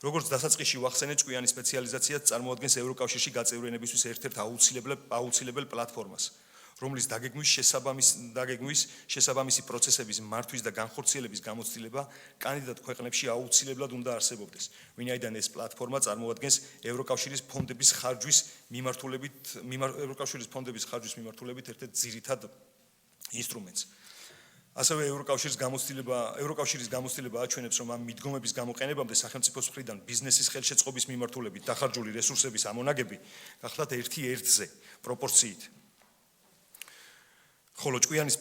Speaker 3: როგორც დასაწყისში ვახსენეთ, ჭკვიანი სპეციალიზაცია წარმოადგენს ევროკავშირში გაწევრიანებისთვის ერთ-ერთ აუცილებელ პლატფორმას, რომლის დაგეგმვის შესაბამისი პროცესების მართვის და განხორციელების გამოცდილება კანდიდატ ქვეყნებში აუცილებლად უნდა არსებობდეს, ვინაიდან ეს პლატფორმა წარმოადგენს ევროკავშირის ფონდების ხარჯვის მიმართულებით ერთ-ერთ ძირითად ინსტრუმენტს. ასევე ევროკავშირის გამოცდილება აჩვენებს, რომ ამ მიდგომების გამოყენებამდე სახელმწიფოს მხრიდან ბიზნესის ხელშეწყობის მიმართულებით დახარჯული რესურსების ამონაგები გახლავთ 1:1-ზე პროპორციით. ხოლო ჭკვიანი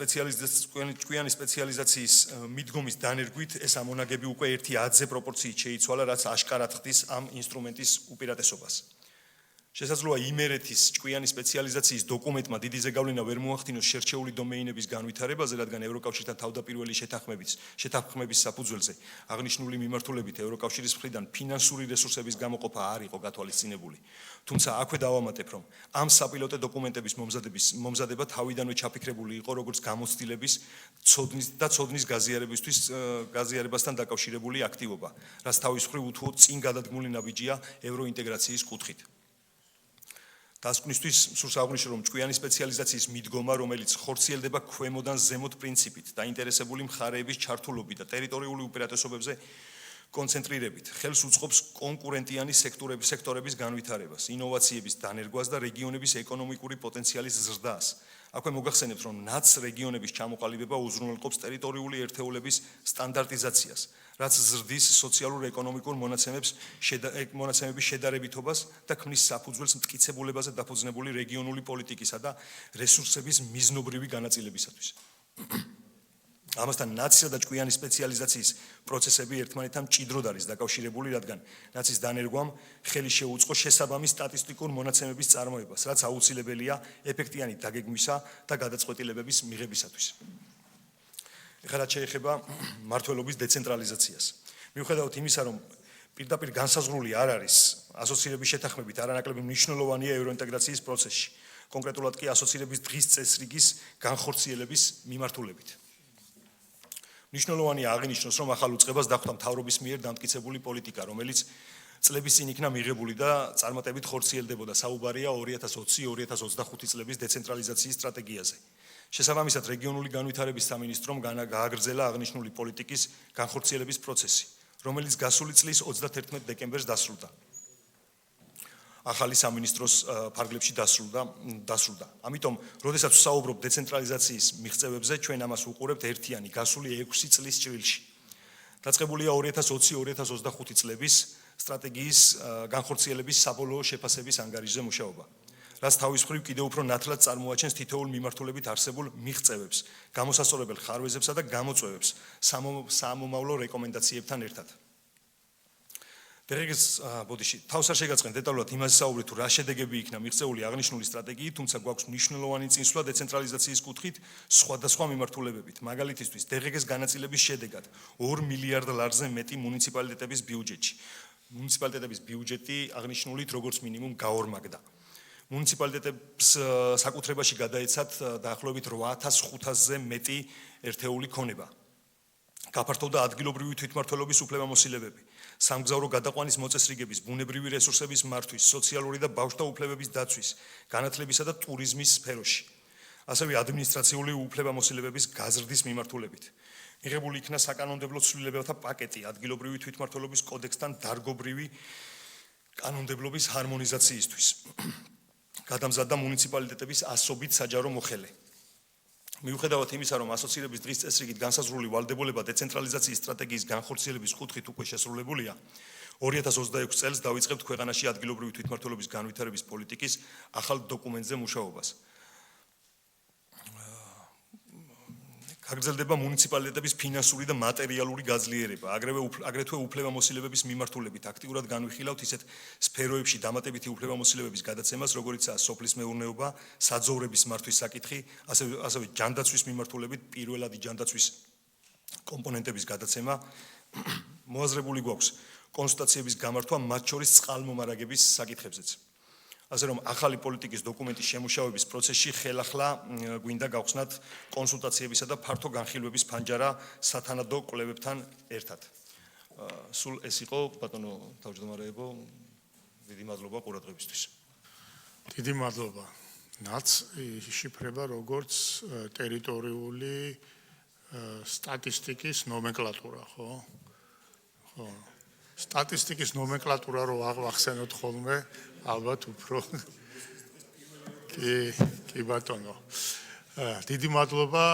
Speaker 3: სპეციალიზაციის მიდგომის დანერგვით ეს ამონაგები უკვე 1:10-ზე პროპორციით შეიცვალა, რაც აშკარად ხდის ამ ინსტრუმენტის უპირატესობას. შესაძლოა იმერეთის ჭკვიანი სპეციალიზაციის დოკუმენტმა დიდი ზეგავლენა ვერ მოახდინოს შერჩეული დომეინების განვითარებაზე, რადგან ევროკავშირთან თავდაპირველი შეთანხმების საფუძველზე აღნიშნული მიმართულებით ევროკავშირის მხრიდან ფინანსური რესურსების გამოყოფა არ იყო გათვალისწინებული. თუმცა აქვე დავამატებ, რომ ამ საპილოტე დოკუმენტების მომზადება თავიდანვე ჩაფიქრებული იყო როგორც გამოცდილების ცოდნის გაზიარებასთან დაკავშირებული აქტივობა, რაც თავის მხრივ უთუოდ წინ გადადგმული ნაბიჯია ევროინტეგრაციის კუთხით. დასკვნისთვის სურს აღვნიშნო, რომ ჭკვიანი სპეციალიზაციის მიდგომა, რომელიც ხორციელდება ქვემოდან ზემოთ პრინციპით, დაინტერესებული მხარეების ჩართულობით და ტერიტორიული უპირატესობებზე კონცენტრირებით, ხელს უწყობს კონკურენტიანი სექტორების განვითარებას, ინოვაციების დანერგვას და რეგიონების ეკონომიკური პოტენციალის ზრდას. აქვე მოგახსენებთ, რომ ნაც რეგიონების ჩამოყალიბება უზრუნველყოფს ტერიტორიული ერთეულების სტანდარტიზაციას, რაც ზრდის სოციალურ-ეკონომიკურ მონაცემების შედარებითობას და ქმნის საფუძველს მტკიცებულებაზე დაფუძნებული რეგიონული პოლიტიკისა და რესურსების მიზნობრივი განაწილებისათვის. ამასთან ნაცისა და ჭკვიანი სპეციალიზაციის პროცესები ერთმანეთთან მჭიდროდ არის დაკავშირებული, რადგან ნაცის დანერგვამ ხელი შეუწყო შესაბამის სტატისტიკურ მონაცემების წარმოებას, რაც აუცილებელია ეფექტიანი დაგეგმვისა და გადაწყვეტილებების მიღებისათვის. ეხლა რაც შეეხება მმართველობის დეცენტრალიზაციას. მიუხედავად იმისა, რომ პირდაპირ განსაზღვრული არ არის ასოცირების შეთანხმებით არანაკლები მნიშვნელოვანია ევროინტეგრაციის პროცესში, კონკრეტულად კი ასოცირების დღის წესრიგის განხორციელების მიმართულებით. მნიშვნელოვანია აღინიშნოს, რომ ახალ უწყებას დახვდა მთავრობის მიერ დამტკიცებული პოლიტიკა, რომელიც წლების წინ იქნა მიღებული და წარმატებით ხორციელდებოდა. საუბარია 2020-2025 წლების დეცენტრალიზაციის სტრატეგიაზე. შესაბამისად, რეგიონული განვითარების სამინისტრომ გააგრძელა აღნიშნული პოლიტიკის განხორციელების პროცესი, რომელიც გასული წლის 31 დეკემბერს დასრულდა. ახალი სამინისტროს ფარგლებში დასრულდა. ამიტომ, როდესაც ვსაუბრობ დეცენტრალიზაციის მიღწევებზე, ჩვენ ამას ვუყურებთ ერთიანი გასული 6 წლის ჭრილში. დაწყებულია 2020-2025 წლების სტრატეგიის განხორციელების საბოლოო შეფასების ანგარიშზე მუშაობა, რაც თავის მხრივ კიდევ უფრო ნათლად წარმოაჩენს თითოეულ მიმართულებით არსებულ მიღწევებს, გამოსასწორებელ ხარვეზებსა და გამოწვევებს სამომავლო რეკომენდაციებთან ერთად. თავს არ შეგაწყენ დეტალურად იმაზე საუბრით, თუ რა შედეგები იქნა მიღწეული აღნიშნული სტრატეგიით, თუმცა გვაქვს მნიშვნელოვანი წინსვლა დეცენტრალიზაციის კუთხით სხვადასხვა მიმართულებებით. მაგალითისთვის, DGG-ს განაწილების შედეგად 2 მილიარდ ლარზე მეტი მუნიციპალიტეტების ბიუჯეტში. მუნიციპალიტეტების ბიუჯეტი აღნიშნულით როგორც მინიმუმ გაორმაგდა. მუნიციპალიტეტებს საკუთრებაში გადაეცათ დაახლოებით 8500-ზე მეტი ერთეული ქონება. გაფართოვდა ადგილობრივი თვითმმართველობის უფლებამოსილებები, სამგზავრო გადაყვანის მოწესრიგების, ბუნებრივი რესურსების მართვის, სოციალური და ბავშვთა უფლებების დაცვის, განათლებისა და ტურიზმის სფეროში. ასევე ადმინისტრაციული უფლებამოსილებების გაზრდის მიმართულებით. მიღებული იქნა საკანონმდებლო ცვლილებათა პაკეტი ადგილობრივი თვითმმართველობის კოდექსთან დარგობრივი კანონმდებლობის ჰარმონიზაციისთვის. გადამზადდა მუნიციპალიტეტების ასობით საჯარო მოხელე. მიუხედავად იმისა, რომ ასოცირების დღის წესრიგით განსაზღვრული ვალდებულება დეცენტრალიზაციის სტრატეგიის განხორციელების კუთხით უკვე შესრულებულია, 2026 წელს დავიწყებთ ქვეყანაში ადგილობრივი თვითმმართველობის განვითარების პოლიტიკის ახალ დოკუმენტზე მუშაობას. გაგრძელდება მუნიციპალიტეტების ფინანსური და მატერიალური გაძლიერება, აგრეთვე უფლებამოსილებების მიმართულებით აქტიურად განვიხილავთ ისეთ სფეროებში დამატებითი უფლებამოსილებების გადაცემას, როგორიცაა სოფლის მეურნეობა, საძოვრების მართვის საკითხი, ასევე ჯანდაცვის მიმართულებით პირველადი ჯანდაცვის კომპონენტების გადაცემა. მოაზრებული გვაქვს კონსულტაციების გამართვა მათ შორის წყალმომარაგების საკითხებზეც. ასე რომ ახალი პოლიტიკის დოკუმენტის შემუშავების პროცესში ხელახლა გვინდა გავხსნათ კონსულტაციებისა და ფართო განხილვების ფანჯარა სათანადო კვლევებთან ერთად. სულ ეს იყო ბატონო თავმჯდომარეებო, დიდი მადლობა ყურადღებისთვის.
Speaker 1: დიდი მადლობა. ნაც იშიფრება როგორც ტერიტორიული სტატისტიკის ნომენკლატურა, ხო? ხო. სტატისტიკის ნომენკლატურა რო აღხსენოთ ხოლმე, ალბათ უფრო კი ბატონო. დიდი მადლობა.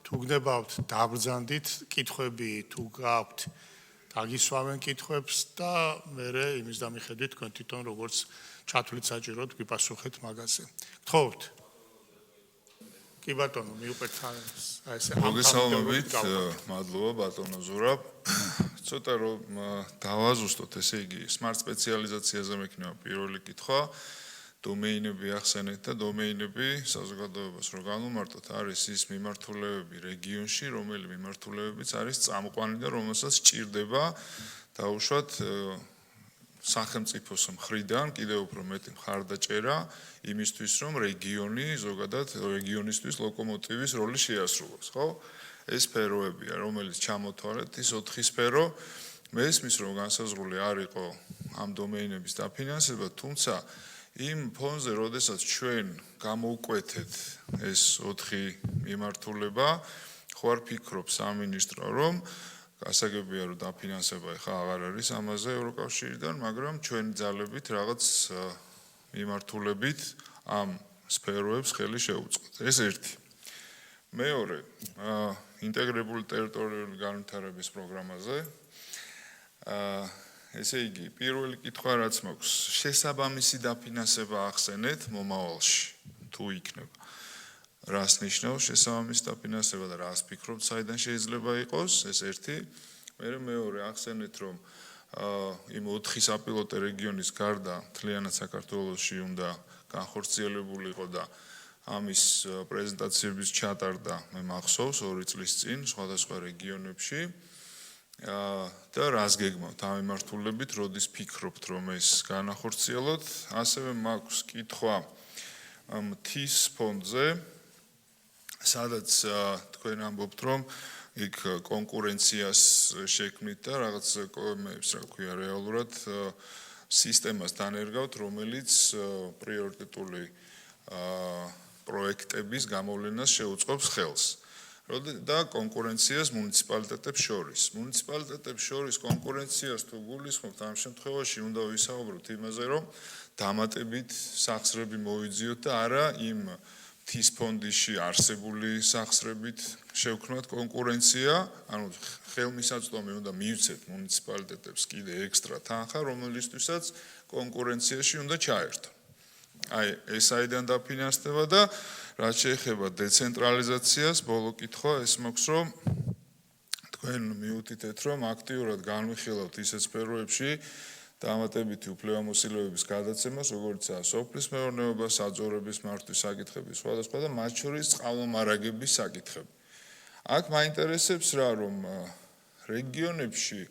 Speaker 1: თუ გნებავთ დაბრძანდით კითხვები, თუ გაქვთ დაგისვამენ კითხვებს და მე იმის დამიხედვით თქვენ თვითონ როგორც ჩათვლით საჭიროდ გვიპასუხეთ მაგაზე. გთხოვთ. კი ბატონო, მიუყვეთ ეს
Speaker 4: მოგესალმებით, მადლობა ბატონო ზურაბ. ცოტა რომ დავაზუსტოთ, ესე იგი, smart სპეციალიზაციაზე მექნება პირველი კითხვა. დომეინები ახსენეთ და დომეინები საზოგადოებას რო განვმარტოთ, არის ის მიმართულებები რეგიონში, რომელი მიმართულებებიც არის წამყვანი და რომელსაც სჭირდება დაუშვათ სახელმწიფოს მხრიდან კიდევ უფრო მეტი მხარდაჭერა იმისთვის, რომ რეგიონი ზოგადად რეგიონისთვის ლოკომოტივის როლი შეასრულოს, ხო? ეს სფეროებია, რომელიც ჩამოთვალეთ, ის 4 სფერო. მესმის, რომ განსაზღვრული არ იყო ამ დომეინების დაფინანსება, თუმცა იმ ფონზე, როდესაც ჩვენ გამოვკვეთეთ ეს 4 მიმართულება, ხო არ ფიქრობ სამინისტრო, რომ გასაგებია რომ დაფინანსება ეხა აღარ არის ამაზე ევროკავშირიდან, მაგრამ ჩვენი ძალებით რაღაც მიმართულებით ამ სფეროებს ხელი შეუწყოთ. ეს ერთი. მეორე, ინტეგრირებული ტერიტორიული განვითარების პროგრამაზე. ესე იგი, პირველი კითხვა რაც მაქვს, შესაბამისი დაფინანსება ახსენეთ მომავალში, თუ იქნება. რას ნიშნავს შესაბამისი დაფინანსება და რას ფიქრობთ, საიდან შეიძლება იყოს, ეს ერთი. მეორე, ახსენეთ, რომ იმ 4 საპილოტო რეგიონის გარდა მთლიანად საქართველოში უნდა განხორციელებულიყო და ამის პრეზენტაციების ჩატარდა მე მახსოვს 2 წლის წინ სხვადასხვა რეგიონებში და რას გეგმავთ ამ მიმართულებით, როდის ფიქრობთ რომ ეს განახორციელოთ, ასევე მაქვს კითხვა მთის ფონდზე, სადაც თქვენ ამბობთ რომ იქ კონკურენციას შექმნით და რაღაც კოემებს რა ქვია რეალურად სისტემას დანერგავთ, რომელიც პრიორიტეტული პროექტების გამოვლენას შეუწყობს ხელს. და კონკურენციას მუნიციპალიტეტებს შორის. მუნიციპალიტეტებს შორის კონკურენციას თუ გულისხმობთ, ამ შემთხვევაში უნდა ვისაუბროთ იმაზე, რომ დამატებით სახსრები მოვიძიოთ და არა იმ მთის ფონდში არსებული სახსრებით შევქმნათ კონკურენცია, ანუ ხელმისაწვდომი უნდა მივცეთ მუნიციპალიტეტებს კიდე ექსტრა თანხა, რომელიცთვისაც კონკურენციაში უნდა ჩაერთონ. აი, ეს აიდან დაფინანსდება და რაც შეეხება დეცენტრალიზაციას, ბოლო კითხვა ეს მაქვს, რომ თქვენ მიუთითეთ, რომ აქტიურად განვიხილავთ ისეთ სფეროებში დამატებითი უფლებამოსილების გადაცემას, როგორიცაა სოფლის მეურნეობა, საძოვრების მართვის საკითხები, სხვადასხვა და მათ შორის წყალმომარაგების საკითხები. აქ მაინტერესებს რა, რომ რეგიონებში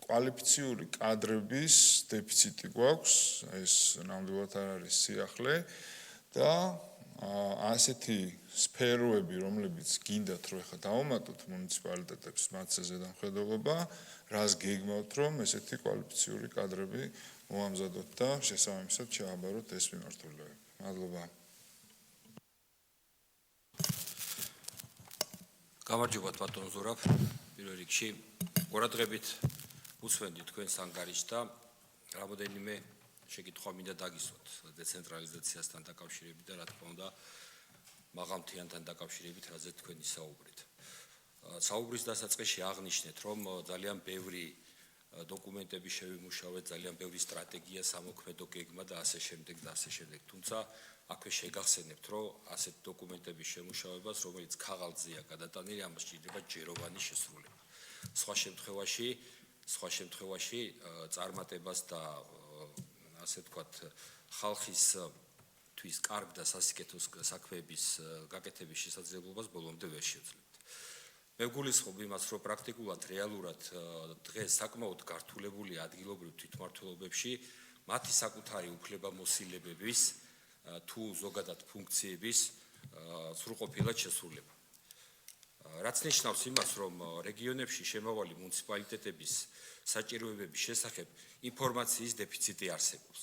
Speaker 4: კვალიფიციური კადრების დეფიციტი გვაქვს, ეს ნამდვილად არ არის სიახლე და ასეთი სფეროები, რომლებიც გინდათ რომ ეხა დავუმატოთ მუნიციპალიტეტებს მათზე ზედამხედველობა, რას გეგმავთ რომ ესეთი კვალიფიციური კადრები მოამზადოთ და შესაბამისად ჩააბაროთ ეს მიმართულებები. მადლობა.
Speaker 5: გამარჯობა ბატონ ზურაბ. პირველ რიგში ყურადღებით უსვენდი თქვენს ანგარიშს და რამოდენიმე შეკითხვა მინდა დაგისვათ დეცენტრალიზაციასთან დაკავშირებით და რა თქმა უნდა მაღალმთიანთან დაკავშირებით, რაზეც თქვენ ისაუბრეთ. საუბრის დასაწყისში აღნიშნეთ, რომ ძალიან ბევრი დოკუმენტები შევიმუშავეთ, ძალიან ბევრი სტრატეგია, სამოქმედო გეგმა და ასე შემდეგ და ასე შემდეგ. თუმცა აქვე შეგახსენებთ, რომ ასეთ დოკუმენტების შემუშავებას, რომელიც ქაღალდზეა გადატანილი, ამას სჭირდება ჯეროვანი შესრულება. სხვა შემთხვევაში წარმატებას და ასე ვთქვათ, ხალხისთვის კარგ და სასიკეთო საქმეების გაკეთების შესაძლებლობას ბოლომდე ვერ შევძლებთ. მე ვგულისხმობ იმას, რომ პრაქტიკულად რეალურად დღეს საკმაოდ გართულებული ადგილობრივ თვითმმართველობებში მათი საკუთარი უფლებამოსილებების თუ ზოგადად ფუნქციების სრულყოფილად შესრულება. რაც ნიშნავს იმას, რომ რეგიონებში შემავალი მუნიციპალიტეტების საჭიროებების შესახებ ინფორმაციის დეფიციტი არსებობს.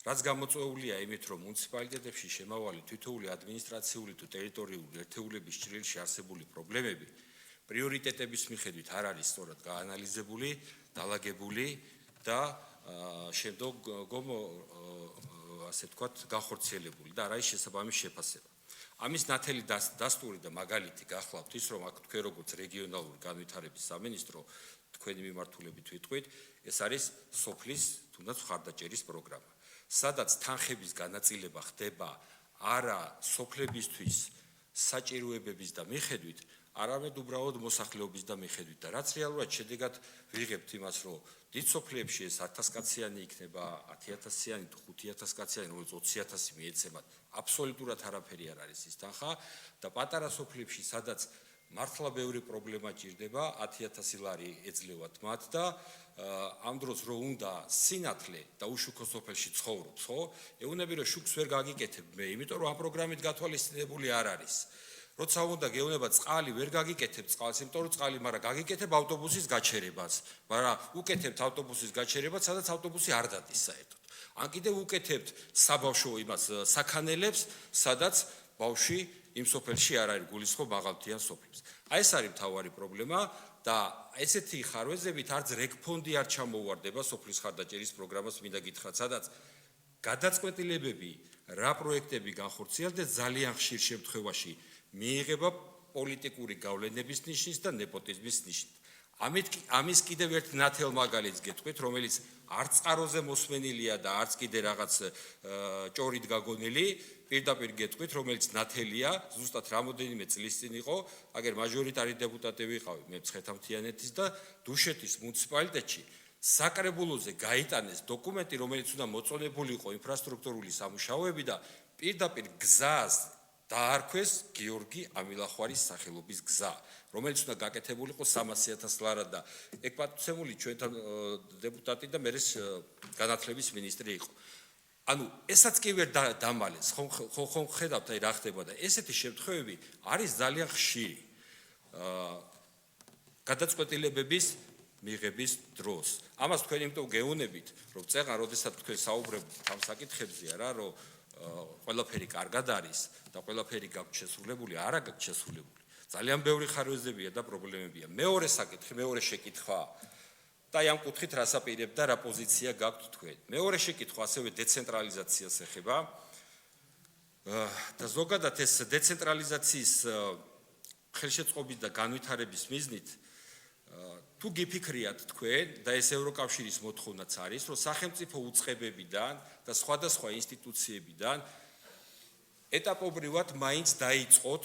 Speaker 5: რაც გამოწვეულია იმით, რომ მუნიციპალიტეტებში შემავალი თითოეული ადმინისტრაციული თუ ტერიტორიული ერთეულების ჭრილში არსებული პრობლემები პრიორიტეტების მიხედვით არ არის სწორად გაანალიზებული, დალაგებული და შემდგომ ასე ვთქვათ, განხორციელებული და არ არის შესაბამისი შეფასება. ამის ნათელი დასტური და მაგალითი გახლავთ ის, რომ აქ თქვენ როგორც რეგიონალური განვითარების სამინისტრო თქვენი მიმართულებით ვიტყვით, ეს არის სოფლის თუნდაც მხარდაჭერის პროგრამა. სადაც თანხების განაწილება ხდება არა სოფლებისთვის საჭიროებების და მიხედვით, არამედ უბრალოდ მოსახლეობის და მიხედვით და რაც რეალურად შედეგად ვიღებთ იმას, რომ დიდ სოფლებში ეს 1000 კაციანი იქნება, 10000-იანი თუ 5000 კაციანი, რომელიც 20000 მიეცემათ, აბსოლუტურად არაფერი არ არის ის თანხა და პატარა სოფლებში, სადაც მართლა ბევრი პრობლემა ჭირდება, 10000 ლარი ეძლევათ მათ და ამ დროს რო უნდა სინათლე და უშუქო სოფელში ცხოვრობს, ხო? ეუბნები რომ შუქს ვერ გაგიკეთებ მე, იმიტომ რომ ამ პროგრამით გათვალისწინებული არ არის. როცა უნდა გეუბნება წყალი ვერ გაგიკეთებ წყალს, იმიტომ რომ წყალი, მაგრამ გაგიკეთებ ავტობუსის გაჩერებას, მაგრამ უკეთებთ ავტობუსის გაჩერებას, სადაც ავტობუსი არ დადის საერთოდ. ან კიდევ უკეთებთ საბავშვო იმას საქანელებს, სადაც ბავშვი იმ სოფელში არ არის გულისხმობ მაღალმთიან სოფლებს. აი ეს არის მთავარი პრობლემა და ესეთი ხარვეზებით არც რეგფონდი არ ჩამოუვარდება სოფლის ხარდაჭერის პროგრამას მინდა გითხრათ, სადაც გადაწყვეტილებები რა პროექტები განხორციელდა ძალიან ხშირ შემთხვევაში მიიღება პოლიტიკური გავლენების ნიშნის და ნეპოტიზმის ნიშნით. ამის კიდევ ერთ ნათელ მაგალითს გეტყვით, რომელიც არც წყაროზე მოსმენილია და არც კიდე რაღაც ჭორით გაგონილი, პირდაპირ გეტყვით, რომელიც ნათელია, ზუსტად რამოდენიმე წლის წინ იყო, აგერ მაჟორიტარი დეპუტატი ვიყავი მე მცხეთა-მთიანეთის და დუშეთის მუნიციპალიტეტში საკრებულოზე გაიტანეს დოკუმენტი, რომელიც უნდა მოწონებულიყო ინფრასტრუქტურული სამუშაოები და პირდაპირ გზას დაარქვეს გიორგი ამილახვარის სახელობის გზა, რომელიც უნდა გაკეთებულიყო 300,000 ლარად და ეგ პატუცემული ჩვენთან დეპუტატი და მერე განათლების მინისტრი იყო. ანუ ესაც კი ვერ დამალეს, ხომ ხედავთ აი რა ხდება და ესეთი შემთხვევები არის ძალიან ხშირი. გადაწყვეტილებების მიღების დროს. ამას თქვენ იმიტომ გეუნებით, რომ წეღან როდესაც თქვენ საუბრობთ ამ საკითხებზე რა, რომ ყველაფერი კარგად არის და ყველაფერი გაქვთ შესრულებული, არა გაქვთ შესრულებული. ძალიან ბევრი ხარვეზებია და პრობლემებია. მეორე საკითხი, მეორე შეკითხვა და ამ კუთხით რას აპირებთ და რა პოზიცია გაქვთ თქვენ. მეორე შეკითხვა ასევე დეცენტრალიზაციას ეხება. და ზოგადად ეს დეცენტრალიზაციის ხელშეწყობის და განვითარების მიზნით თუ გიფიქრიათ თქვენ და ეს ევროკავშირის მოთხოვნაც არის, რომ სახელმწიფო უწყებებიდან და სხვადასხვა ინსტიტუციებიდან ეტაპობრივად მაინც დაიწყოთ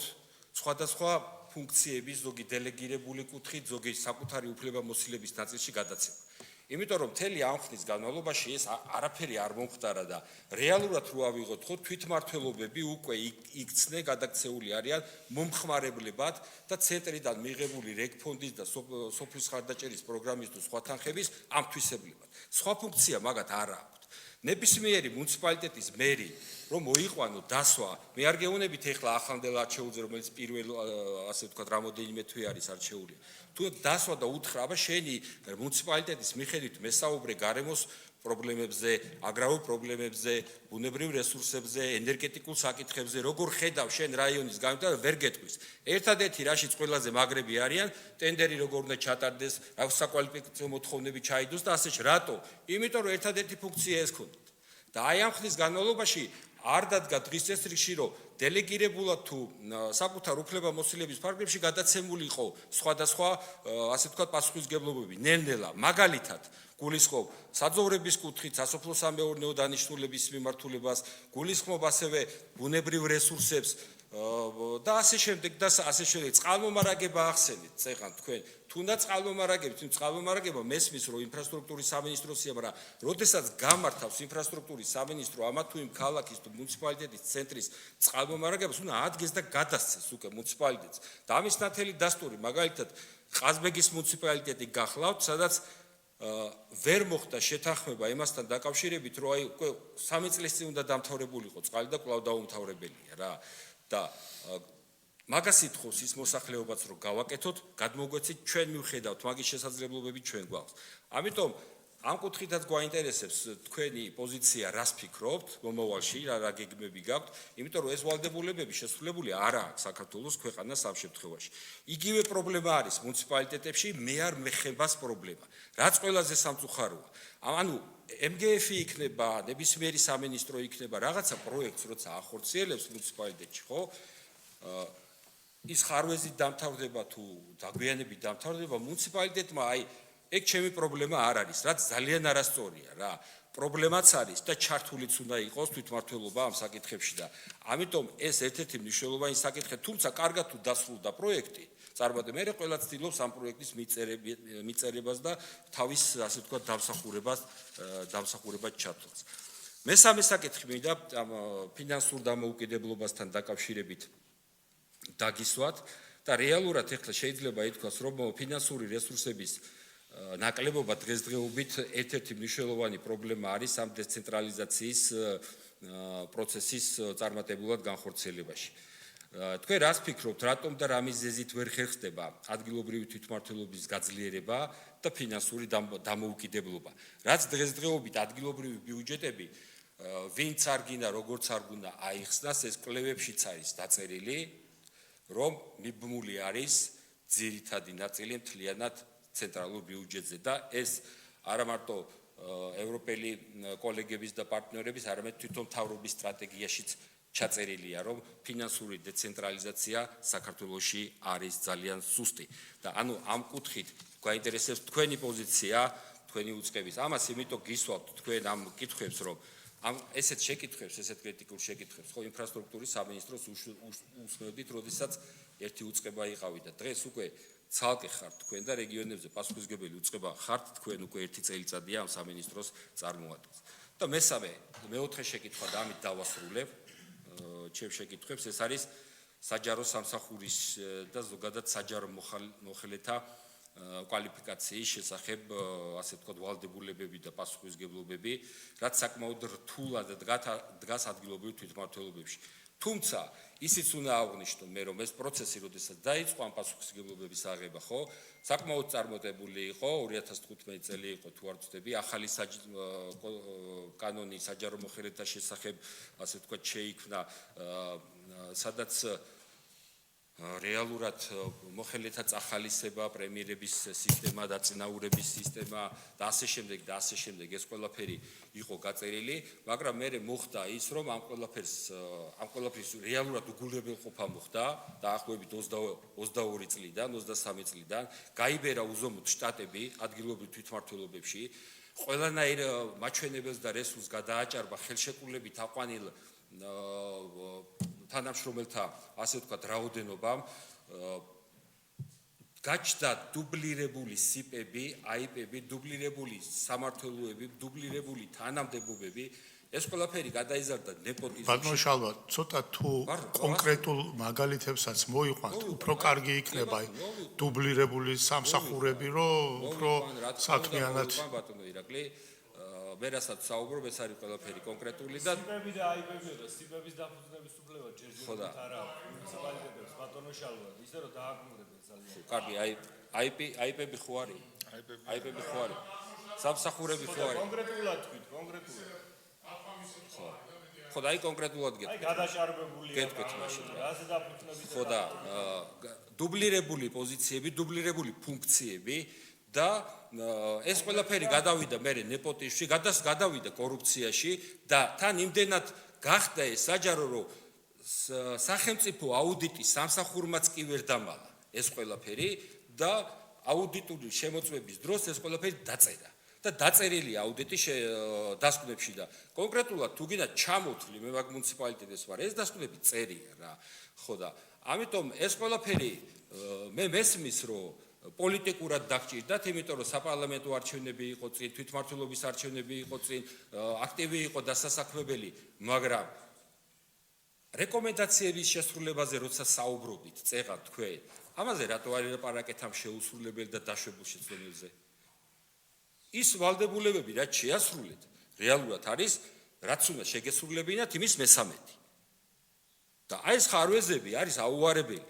Speaker 5: სხვადასხვა ფუნქციების ზოგი დელეგირებული კუთხით, ზოგი საკუთარი უფლებამოსილების ნაწილში გადაცემა. იმიტომ რომ მთელი ამ ხნის განმავლობაში ეს არაფერი არ მომხდარა და რეალურად რო ავიღოთ, ხო თვითმმართველობები უკვე იქცნენ, გადაქცეული არიან მომხმარებლებად და ცენტრიდან მიღებული რეგფონდის და სოფლის ხარდაჭერის პროგრამის თუ სხვა თანხების ამთვისებლებად. სხვა ფუნქცია მაგათ არ აქვს. ნებისმიერი მუნიციპალიტეტის მერი რომ მოიყვანო დასვა, მე არ გეუბნებით ეხლა ახალმდელ არჩეულზე, რომელიც პირველ ასე ვთქვათ რამოდენიმე თვე არის არჩეული. თუ დასვა და უთხრა, აბა შენი მუნიციპალიტეტის მიხედვით მესაუბრე გარემოს პრობლემებზე, აგრარულ პრობლემებზე, ბუნებრივ რესურსებზე, ენერგეტიკულ საკითხებზე, როგორ ხედავ შენ რაიონის განვითარებას, ვერ გეტყვის. ერთადერთი რაშიც ყველაზე მაგრები არიან, ტენდერი როგორ უნდა ჩატარდეს, რა საკვალიფიკაციო მოთხოვნები ჩაიდოს და ასე რატო? იმიტომ რომ ერთადერთი ფუნქცია ეს ქონდათ. და აი ამ ხნის განმავლობაში არ დადგა დღის წესრიგში, რომ დელეგირებულად თუ საკუთარ უფლებამოსილების ფარგლებში გადაცემული იყო სხვადასხვა ასე ვთქვათ პასუხისმგებლობები ნელ-ნელა. მაგალითად, გულისხმობ საძოვრების კუთხით სასოფლო-სამეურნეო დანიშნულების მიმართულებას, გულისხმობ ასევე ბუნებრივ რესურსებს და ასე შემდეგ და ასე შემდეგ. წყალმომარაგება ახსენეთ წეღან თქვენ. თუნდაც წყალმომარაგებით, წყალმომარაგება მესმის რომ ინფრასტრუქტურის სამინისტროსია, მაგრამ როდესაც გამართავს ინფრასტრუქტურის სამინისტრო ამა თუ იმ ქალაქის თუ მუნიციპალიტეტის ცენტრის წყალმომარაგებას, უნდა ადგეს და გადასცეს უკვე მუნიციპალიტეტს. და ამის ნათელი დასტური, მაგალითად, ყაზბეგის მუნიციპალიტეტი გახლავთ, სადაც ვერ მოხდა შეთანხმება იმასთან დაკავშირებით, რომ აი უკვე 3 წლის წინ უნდა დამთავრებულიყო წყალი და კვლავ დაუმთავრებელია რა. და მაგას ითხოვს ის მოსახლეობაც რომ გავაკეთოთ, გადმოგვეცით ჩვენ მივხედავთ, მაგის შესაძლებლობები ჩვენ გვაქვს. ამიტომ ამ კუთხითაც გვაინტერესებს თქვენი პოზიცია, რას ფიქრობთ მომავალში, რა გეგმები გაქვთ, იმიტომ რომ ეს ვალდებულებები შესრულებული არ აქვს საქართველოს ქვეყანას ამ შემთხვევაში. იგივე პრობლემა არის მუნიციპალიტეტებში, მე არ მეხებას პრობლემა. რაც ყველაზე სამწუხაროა. ანუ MGF-ი იქნება, ნებისმიერი სამინისტრო იქნება, რაღაცა პროექტს როცა ახორციელებს მუნიციპალიტეტში, ხო? ის ხარვეზით დამთავრდება თუ დაგვიანებით დამთავრდება, მუნიციპალიტეტმა აი ეგ ჩემი პრობლემა არ არის, რაც ძალიან არასწორია რა. პრობლემაც არის და ჩართულიც უნდა იყოს თვითმმართველობა ამ საკითხებში და ამიტომ ეს ერთ-ერთი მნიშვნელოვანი საკითხია, თუმცა კარგად თუ დასრულდა პროექტი, წარმატება, მე ყველა ცდილობს ამ პროექტის მიწერებას და თავის ასე ვთქვათ დამსახურებას ჩათვლას. მესამე საკითხი მინდა ამ ფინანსურ დამოუკიდებლობასთან დაკავშირებით დაგისვათ და რეალურად ეხლა შეიძლება ითქვას, რომ ფინანსური რესურსების ნაკლებობა დღესდღეობით ერთ-ერთი მნიშვნელოვანი პრობლემა არის ამ დეცენტრალიზაციის პროცესის წარმატებულად განხორციელებაში. თქვენ რას ფიქრობთ, რატომ და რა მიზეზით ვერ ხერხდება ადგილობრივი თვითმმართველობის გაძლიერება და ფინანსური დამოუკიდებლობა? რაც დღესდღეობით ადგილობრივი ბიუჯეტები ვინც არ გინდა, როგორც არ გუნდა აიხსნას, ეს კვლევებშიც არის დაწერილი, რომ მიბმული არის ძირითადი ნაწილი მთლიანად ცენტრალურ ბიუჯეტზე და ეს არა მარტო ევროპელი კოლეგების და პარტნიორების, არამედ თვითონ მთავრობის სტრატეგიაშიც ჩაწერილია, რომ ფინანსური დეცენტრალიზაცია საქართველოში არის ძალიან სუსტი. და ანუ ამ კუთხით გვაინტერესებს თქვენი პოზიცია, თქვენი უწყების. ამას იმიტომ გისვავთ თქვენ ამ კითხვებს, რომ ამ ესეთ შეკითხვებს, ესეთ კრიტიკულ შეკითხვებს, ხო ინფრასტრუქტურის სამინისტროს უსმევდით, როდესაც ერთი უწყება იყავით და დღეს უკვე ცალკე ხართ თქვენ და რეგიონებზე პასუხისმგებელი უწყება ხართ თქვენ უკვე ერთი წელიწადია ამ სამინისტროს წარმოადგენს. და მეოთხე შეკითხვა და ამით დავასრულებ ჩემ შეკითხვებს, ეს არის საჯარო სამსახურის და ზოგადად საჯარო მოხელეთა კვალიფიკაციის შესახებ, ასე ვთქვათ, ვალდებულებები და პასუხისმგებლობები, რაც საკმაოდ რთულად დგას ადგილობრივ თვითმმართველობებში. თუმცა ისიც უნდა აღვნიშნო მე, რომ ეს პროცესი, როდესაც დაიწყო ამ პასუხისმგებლობების აღება, ხო, საკმაოდ წარმატებული იყო, 2015 წელი იყო თუ არ ვცდები, ახალი კანონი საჯარო მოხელეთა შესახებ, ასე ვთქვათ, შეიქმნა, სადაც რეალურად მოხელეთა წახალისება, პრემიერების სისტემა, დაწინაურების სისტემა და ასე შემდეგ ეს ყველაფერი იყო გაწერილი, მაგრამ მე მოხდა ის, რომ ამ ყველაფრის რეალურად უგულებელყოფა მოხდა დაახლოებით 22 წლიდან, 23 წლიდან, გაიბერა უზომოდ შტატები ადგილობრივ თვითმმართველობებში, ყველანაირ მაჩვენებელს და რესურსს გადააჭარბა ხელშეკრულებით აყვანილ თანამშრომელთა, ასე ვთქვათ, რაოდენობამ, გაჩნდა დუბლირებული სიპები, აიპები, დუბლირებული სამმართველოები, დუბლირებული თანამდებობები, ეს ყველაფერი გადაიზარდა ნეპოტიზმში.
Speaker 1: ბატონო შალვა, ცოტა თუ კონკრეტულ მაგალითებსაც მოიყვანთ, უფრო კარგი იქნება დუბლირებული სამსახურები, რომ უფრო საქმიანად
Speaker 5: ბატონო ირაკლი მე რასაც საუბრობ, ეს არის ყველაფერი კონკრეტული და
Speaker 6: სიპები და აიპებია და სიპების დაფუძნების უფლება ჯერჯერობით არ აქვს. მუნიციპალიტეტებს ბატონო შალვა, ისე რომ დააკვირდებენ ძალიან.
Speaker 5: კარგი, აიპები ხო არის? აიპები ხო არის? სამსახურები ხო არის?
Speaker 6: კონკრეტულად თქვით, კონკრეტულად.
Speaker 5: ხო და აი კონკრეტულად
Speaker 6: აი გადაჭარბებულია.
Speaker 5: გეტყვით მაშინ.
Speaker 6: რაზე დაფუძნებით?
Speaker 5: ხო და დუბლირებული პოზიციები, დუბლირებული ფუნქციები და ეს ყველაფერი გადავიდა მე ნეპოტიზმში, გადავიდა კორუფციაში და თან იმდენად გახდა ეს საჯარო, რომ სახელმწიფო აუდიტის სამსახურმაც კი ვერ დამალა ეს ყველაფერი და აუდიტური შემოწმების დროს ეს ყველაფერი დაწერა და დაწერილია აუდიტის დასკვნებში და კონკრეტულად თუ გინდა ჩამოთვლი მე მაგ მუნიციპალიტეტს ვარ, ეს დასკვნები წერია რა. ხო და ამიტომ ეს ყველაფერი მე მესმის, რომ პოლიტიკურად დაგჭირდათ, იმიტომ რომ საპარლამენტო არჩევნები იყო წინ, თვითმმართველობის არჩევნები იყო წინ, აქტივი იყო დასასაქმებელი, მაგრამ რეკომენდაციების შესრულებაზე როცა საუბრობთ, წეღავთ თქვენ, ამაზე რატო არ ელაპარაკეთ ამ შეუსრულებელ და დაშვებულ შეცდომებზე? ის ვალდებულებები, რაც შეასრულეთ, რეალურად არის, რაც უნდა შეგესრულებინათ იმის მესამედი. და აი ეს ხარვეზები არის აუარებელი.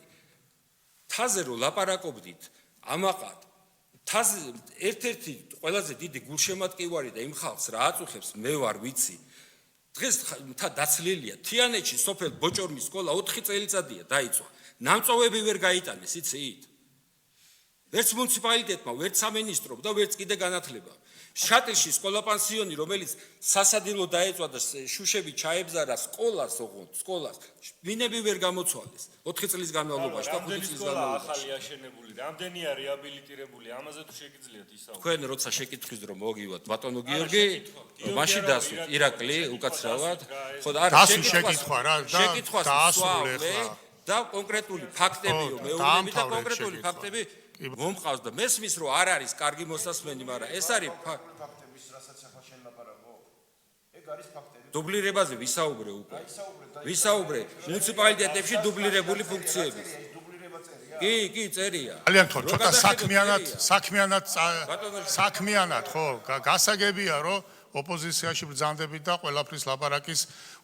Speaker 5: თაზე რომ ლაპარაკობდით, ამაყად ერთ-ერთი ყველაზე დიდი გულშემატკივარი და იმ ხალხს რა აწუხებს მე ვარ ვიცი დღეს მთა დაცლილია თიანეთში სოფელ ბოჭორმის სკოლა 4 წელიწადია დაიწვა ნამწოვები ვერ გაიტანეს იცით ვერც მუნიციპალიტეტმა ვერც სამინისტრომ და ვერც კიდე განათლებამ შატილში სკოლა პანსიონი რომელიც სასადილო დაეწვა და შუშები ჩაებზარა სკოლას მინები ვერ გამოცვალეს 4 წლის განმავლობაში და 5 წლის განმავლობაში
Speaker 6: ახალი აშენებული რამდენია რეაბილიტირებული ამაზე თუ შეგიძლიათ ისაუბროთ
Speaker 5: თქვენ როცა შეკითხვის დრო მოგივათ ბატონო გიორგი მაშინ დასვით ირაკლი უკაცრავად ხო და არა
Speaker 1: შეკითხვა რა
Speaker 5: შეკითხვა დაასრულე ხა და კონკრეტული ფაქტებიო მეუბნები და კონკრეტული ფაქტები მომყავს და მესმის რომ არ არის კარგი მოსასმენი, მაგრამ ეს არის
Speaker 6: ფაქტების რასაც ახლა შენ ლაპარაკო. ეგ არის ფაქტები.
Speaker 5: დუბლირებაზე ვისაუბრე უკვე. ვისაუბრე მუნიციპალიტეტებში დუბლირებული ფუნქციები. კი, წერია.
Speaker 1: ძალიან თორ, ცოტა საქმიანად ხო, გასაგებია რომ ოპოზიციაში ბრძანდებით და ყველაფრის ლაპარაკის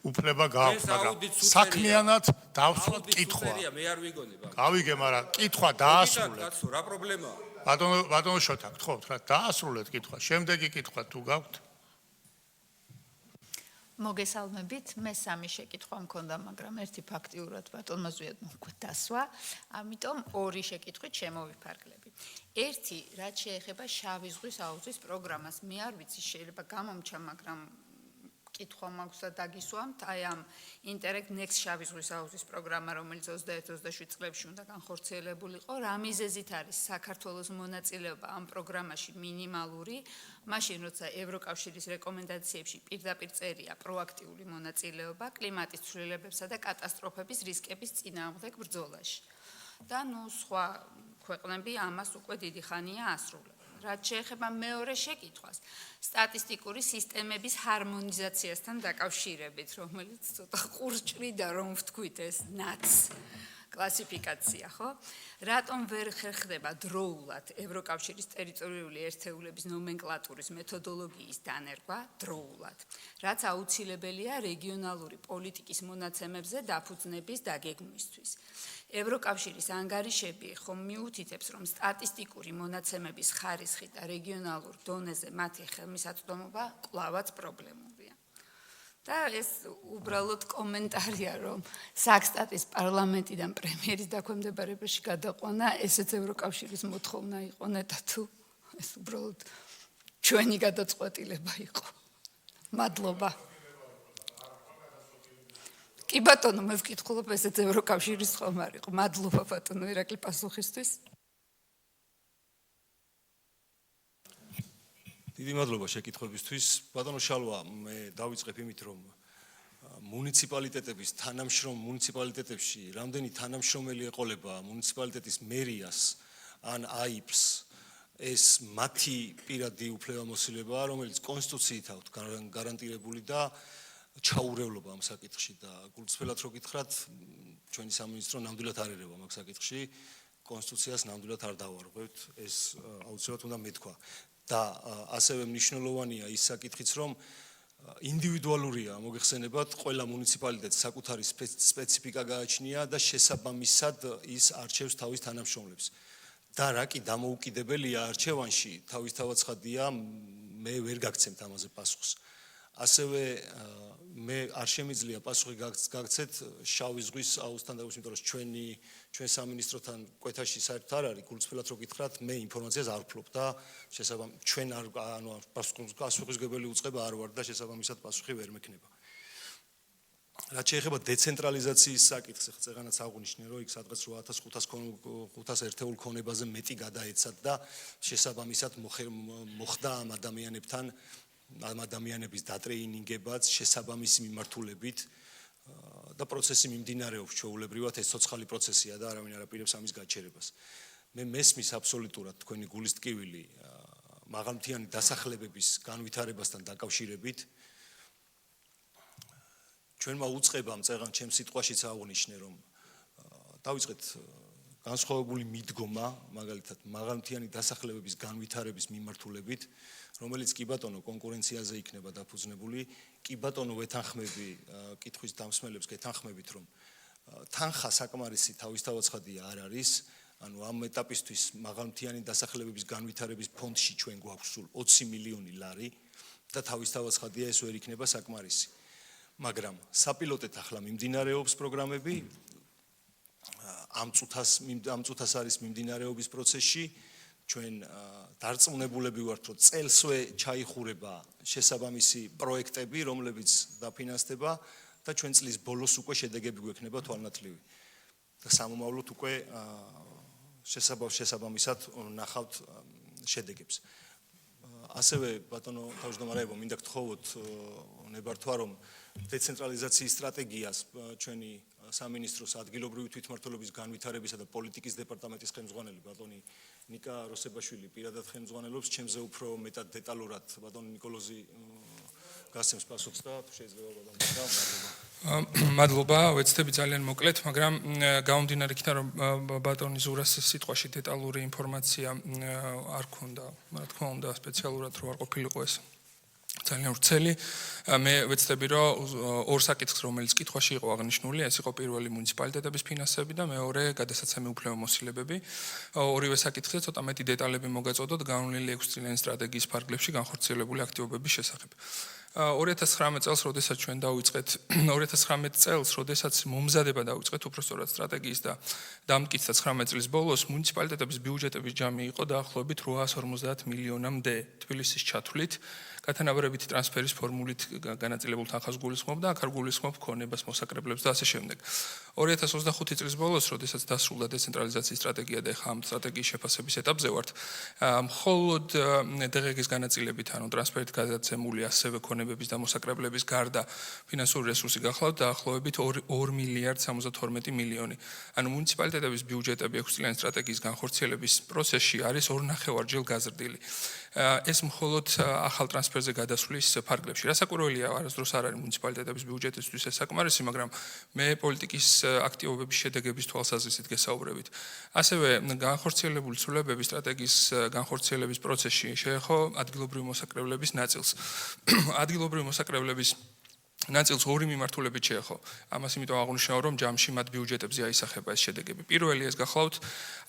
Speaker 1: უფლება გააქვთ,
Speaker 5: ეს
Speaker 1: მაგრამ
Speaker 5: აუდიტს უსწრია.
Speaker 1: საქმიანად დავსვათ
Speaker 5: აუდიტს
Speaker 1: კითხვა.
Speaker 5: უსწრია, მე არ ვიგონებ ამ.
Speaker 1: გავიგე, მაგრამ კითხვა დაასრულეთ.
Speaker 5: კაცო, რა პრობლემაა?
Speaker 1: ბატონო შოთა, გთხოვთ რა, დაასრულეთ კითხვა. შემდეგი კითხვა თუ გაქვთ?
Speaker 7: მოგესალმებით, მე სამი შეკითხვა მქონდა, მაგრამ ერთი ფაქტიურად ბატონმა ზვიადმა უკვე დასვა, ამიტომ ორი შეკითხვით შემოვიფარგლები. ერთი, რაც შეეხება შავი ზღვის აუზის პროგრამას, მე არ ვიცი, შეიძლება გამომჩა, მაგრამ კითხვა მაქვს და დაგისვამთ, აი ამ Interreg Next შავი ზღვის აუზის პროგრამა, რომელიც 21-27 წლებში უნდა განხორციელებულიყო, რა მიზეზით არის საქართველოს მონაწილეობა ამ პროგრამაში მინიმალური, მაშინ როცა ევროკავშირის რეკომენდაციებში პირდაპირ წერია პროაქტიული მონაწილეობა კლიმატის ცვლილებებსა და კატასტროფების რისკების წინააღმდეგ ბრძოლაში. და სხვა ქვეყნები ამას უკვე დიდი ხანია ასრულებენ. რაც შეეხება მეორე შეკითხვას, სტატისტიკური სისტემების ჰარმონიზაციასთან დაკავშირებით, რომელიც ცოტა ყურჭრიდა, რომ ვთქვით ეს NUTS კლასიფიკაცია, ხო? რატომ ვერ ხერხდება დროულად ევროკავშირის ტერიტორიული ერთეულების ნომენკლატურის მეთოდოლოგიის დანერგვა დროულად, რაც აუცილებელია რეგიონალური პოლიტიკის მონაცემებზე დაფუძნების დაგეგმვისთვის. ევროკავშირის ანგარიშები ხომ მიუთითებს, რომ სტატისტიკური მონაცემების ხარისხი და რეგიონალურ დონეზე მათი ხელმისაწვდომობა კვლავაც პრობლემურია. და ეს უბრალოდ კომენტარია, რომ საქსტატის პარლამენტიდან პრემიერის დაქვემდებარებაში გადაყვანა, ესეც ევროკავშირის მოთხოვნა იყო, ნეტა თუ ეს უბრალოდ ჩვენი გადაწყვეტილება იყო. მადლობა. კი ბატონო, მე ვკითხულობ, ესეც ევროკავშირის ხომ არ იყო. მადლობა ბატონო ირაკლი პასუხისთვის.
Speaker 3: დიდი მადლობა შეკითხვებისთვის. ბატონო შალვა, მე დავიწყებ იმით, რომ მუნიციპალიტეტების მუნიციპალიტეტებში რამდენი თანამშრომელი ეყოლება მუნიციპალიტეტის მერიას ან აიპს ეს მათი პირადი უფლებამოსილებაა, რომელიც კონსტიტუციით აქვს გარანტირებული და ჩაურევლობა ამ საკითხში და გულწრფელად რო გითხრათ, ჩვენი სამინისტრო ნამდვილად არ ერევა მაგ საკითხში, კონსტიტუციას ნამდვილად არ დავარღვევთ, ეს აუცილებლად უნდა მეთქვა. და ასევე მნიშვნელოვანია ის საკითხიც, რომ ინდივიდუალურია მოგეხსენებათ, ყველა მუნიციპალიტეტს საკუთარი სპეციფიკა გააჩნია და შესაბამისად ის არჩევს თავის თანამშრომლებს. და რა კი დამოუკიდებელია არჩევანში, თავისთავად ცხადია, მე ვერ გაგცემთ ამაზე პასუხს. ასევე მე არ შემიძლია პასუხი გაგცეთ შავი ზღვის აუზთან და იმიტომ რომ ჩვენ სამინისტროთან კვეთაში საერთოდ არ არის, გულწრფელად რო გითხრათ, მე ინფორმაციას არ ვფლობ და შესაბამისად ჩვენ პასუხისგებელი უწყება არ ვარ და შესაბამისად პასუხი ვერ მექნება. რაც შეეხება დეცენტრალიზაციის საკითხს, წეგანაც აღვნიშნე, რომ იქ სადღაც 8500 ერთეულ ქონებაზე მეტი გადაეცათ და შესაბამისად მოხდა ამ ადამიანების დატრეინინგებაც შესაბამისი მიმართულებით და პროცესი მიმდინარეობს ჩვეულებრივად, ეს ცოცხალი პროცესია და არავინ არ აპირებს ამის გაჩერებას. მე მესმის აბსოლუტურად თქვენი გულის ტკივილი მაღალმთიანი დასახლებების განვითარებასთან დაკავშირებით. ჩვენმა უწყებამ წეგან ჩემს სიტყვაშიც აღვნიშნე, რომ დავიწყეთ განსხვავებული მიდგომა, მაგალითად, მაღალმთიანი დასახლებების განვითარების მიმართულებით, რომელიც კი ბატონო კონკურენციაზე იქნება დაფუძნებული, კი ბატონო ვეთანხმები კითხვის დამსმელებს გეთანხმებით, რომ თანხა საკმარისი თავისთავად ცხადია არ არის, ანუ ამ ეტაპისთვის მაღალმთიანი დასახლებების განვითარების ფონდში ჩვენ გვაქვს სულ 20 მილიონი ლარი და თავისთავად ცხადია ეს ვერ იქნება საკმარისი. მაგრამ საპილოტეთ ახლა მიმდინარეობს პროგრამები, ამ წუთას არის მიმდინარეობის პროცესში, ჩვენ დარწმუნებულები ვართ, რომ წელსვე ჩაიხურება შესაბამისი პროექტები, რომლებიც დაფინანსდება და ჩვენ წლის ბოლოს უკვე შედეგები გვექნება თვალნათლივი. და სამომავლოდ უკვე შესაბამისად ნახავთ შედეგებს. ასევე ბატონო თავმჯდომარეებო, მინდა გთხოვოთ ნებართვა, რომ დეცენტრალიზაციის სტრატეგიას ჩვენი სამინისტროს ადგილობრივი თვითმმართველობის განვითარებისა და პოლიტიკის დეპარტამენტის ხელმძღვანელი ბატონი ნიკა როსებაშვილი პირადად ხელმძღვანელობს, ჩემზე უფრო მეტად დეტალურად ბატონი ნიკოლოზი გასცემს პასუხს და თუ შეიძლება ბატონო
Speaker 8: მადლობა, ვეცდები ძალიან მოკლედ, მაგრამ გამომდინარე იქიდან რომ ბატონი ზურას სიტყვაში დეტალური ინფორმაცია არ ქონდა, რა თქმა უნდა, სპეციალურად რო არ ყოფილიყო ეს. ძალიან ვრცელი. მე ვეცდები, რომ ორ საკითხს, რომელიც კითხვაში იყო აღნიშნული, ეს იყო პირველი მუნიციპალიტეტების ფინანსები და მეორე გადასაცემი უფლებამოსილებები. ორივე საკითხზე ცოტა მეტი დეტალები მოგაწოდოთ განვლილი 6 წლიანი სტრატეგიის ფარგლებში განხორციელებული აქტივობების შესახებ. 2019 წელს, როდესაც ჩვენ დავიწყეთ 2019 წელს, როდესაც მომზადება დავიწყეთ უпростоრად სტრატეგიის და დამტკიცა 19 წლის ბოლოს, მუნიციპალიტეტების ბიუჯეტების ჯამი იყო დაახლოებით 850 მილიონამდე თბილისის ჩათვლით. Კათანაბრებითი ტრანსფერის ფორმულით განაწილებულ თანხას გულისხმობდა, აქ არ გულისხმობ ქონებას, მოსაკრებლებს და ასე შემდეგ. 2025 წლის ბოლოს, როდესაც დასრულდა დეცენტრალიზაციის სტრატეგია და ახლა ამ სტრატეგიის შეფასების ეტაპზე ვართ, მხოლოდ დღეგის განაწილებით, ანუ ტრანსფერით გადაცემული ასევე ქონებების და მოსაკრებლების გარდა ფინანსური რესურსი გახლავთ დაახლოებით 2 მილიარდ 72 მილიონი. ანუ მუნიციპალიტეტების ბიუჯეტები 6 წლიანი სტრატეგიის განხორციელების პროცესში არის 2.5-ჯერ გაზრდილი. ეს მხოლოდ ახალ ტრანსფერზე გადასვლის ფარგლებში. რასაკვირველია, არასდროს არ არის მუნიციპალიტეტების ბიუჯეტისთვის ეს საკმარისი, მაგრამ მე პოლიტიკის აქტივობების შედეგების თვალსაზრისით გესაუბრებით. ასევე განხორციელებული ცვლილებები სტრატეგიის განხორციელების პროცესში შეეხო ადგილობრივი მოსაკრებლების ნაწილს. ადგილობრივი მოსაკრებლების ნაწილს ორი მიმართულებით შეეხო. ამას იმიტომ აღვნიშნავ, რომ ჯამში მათ ბიუჯეტებზე აისახება ეს შედეგები. პირველი ეს გახლავთ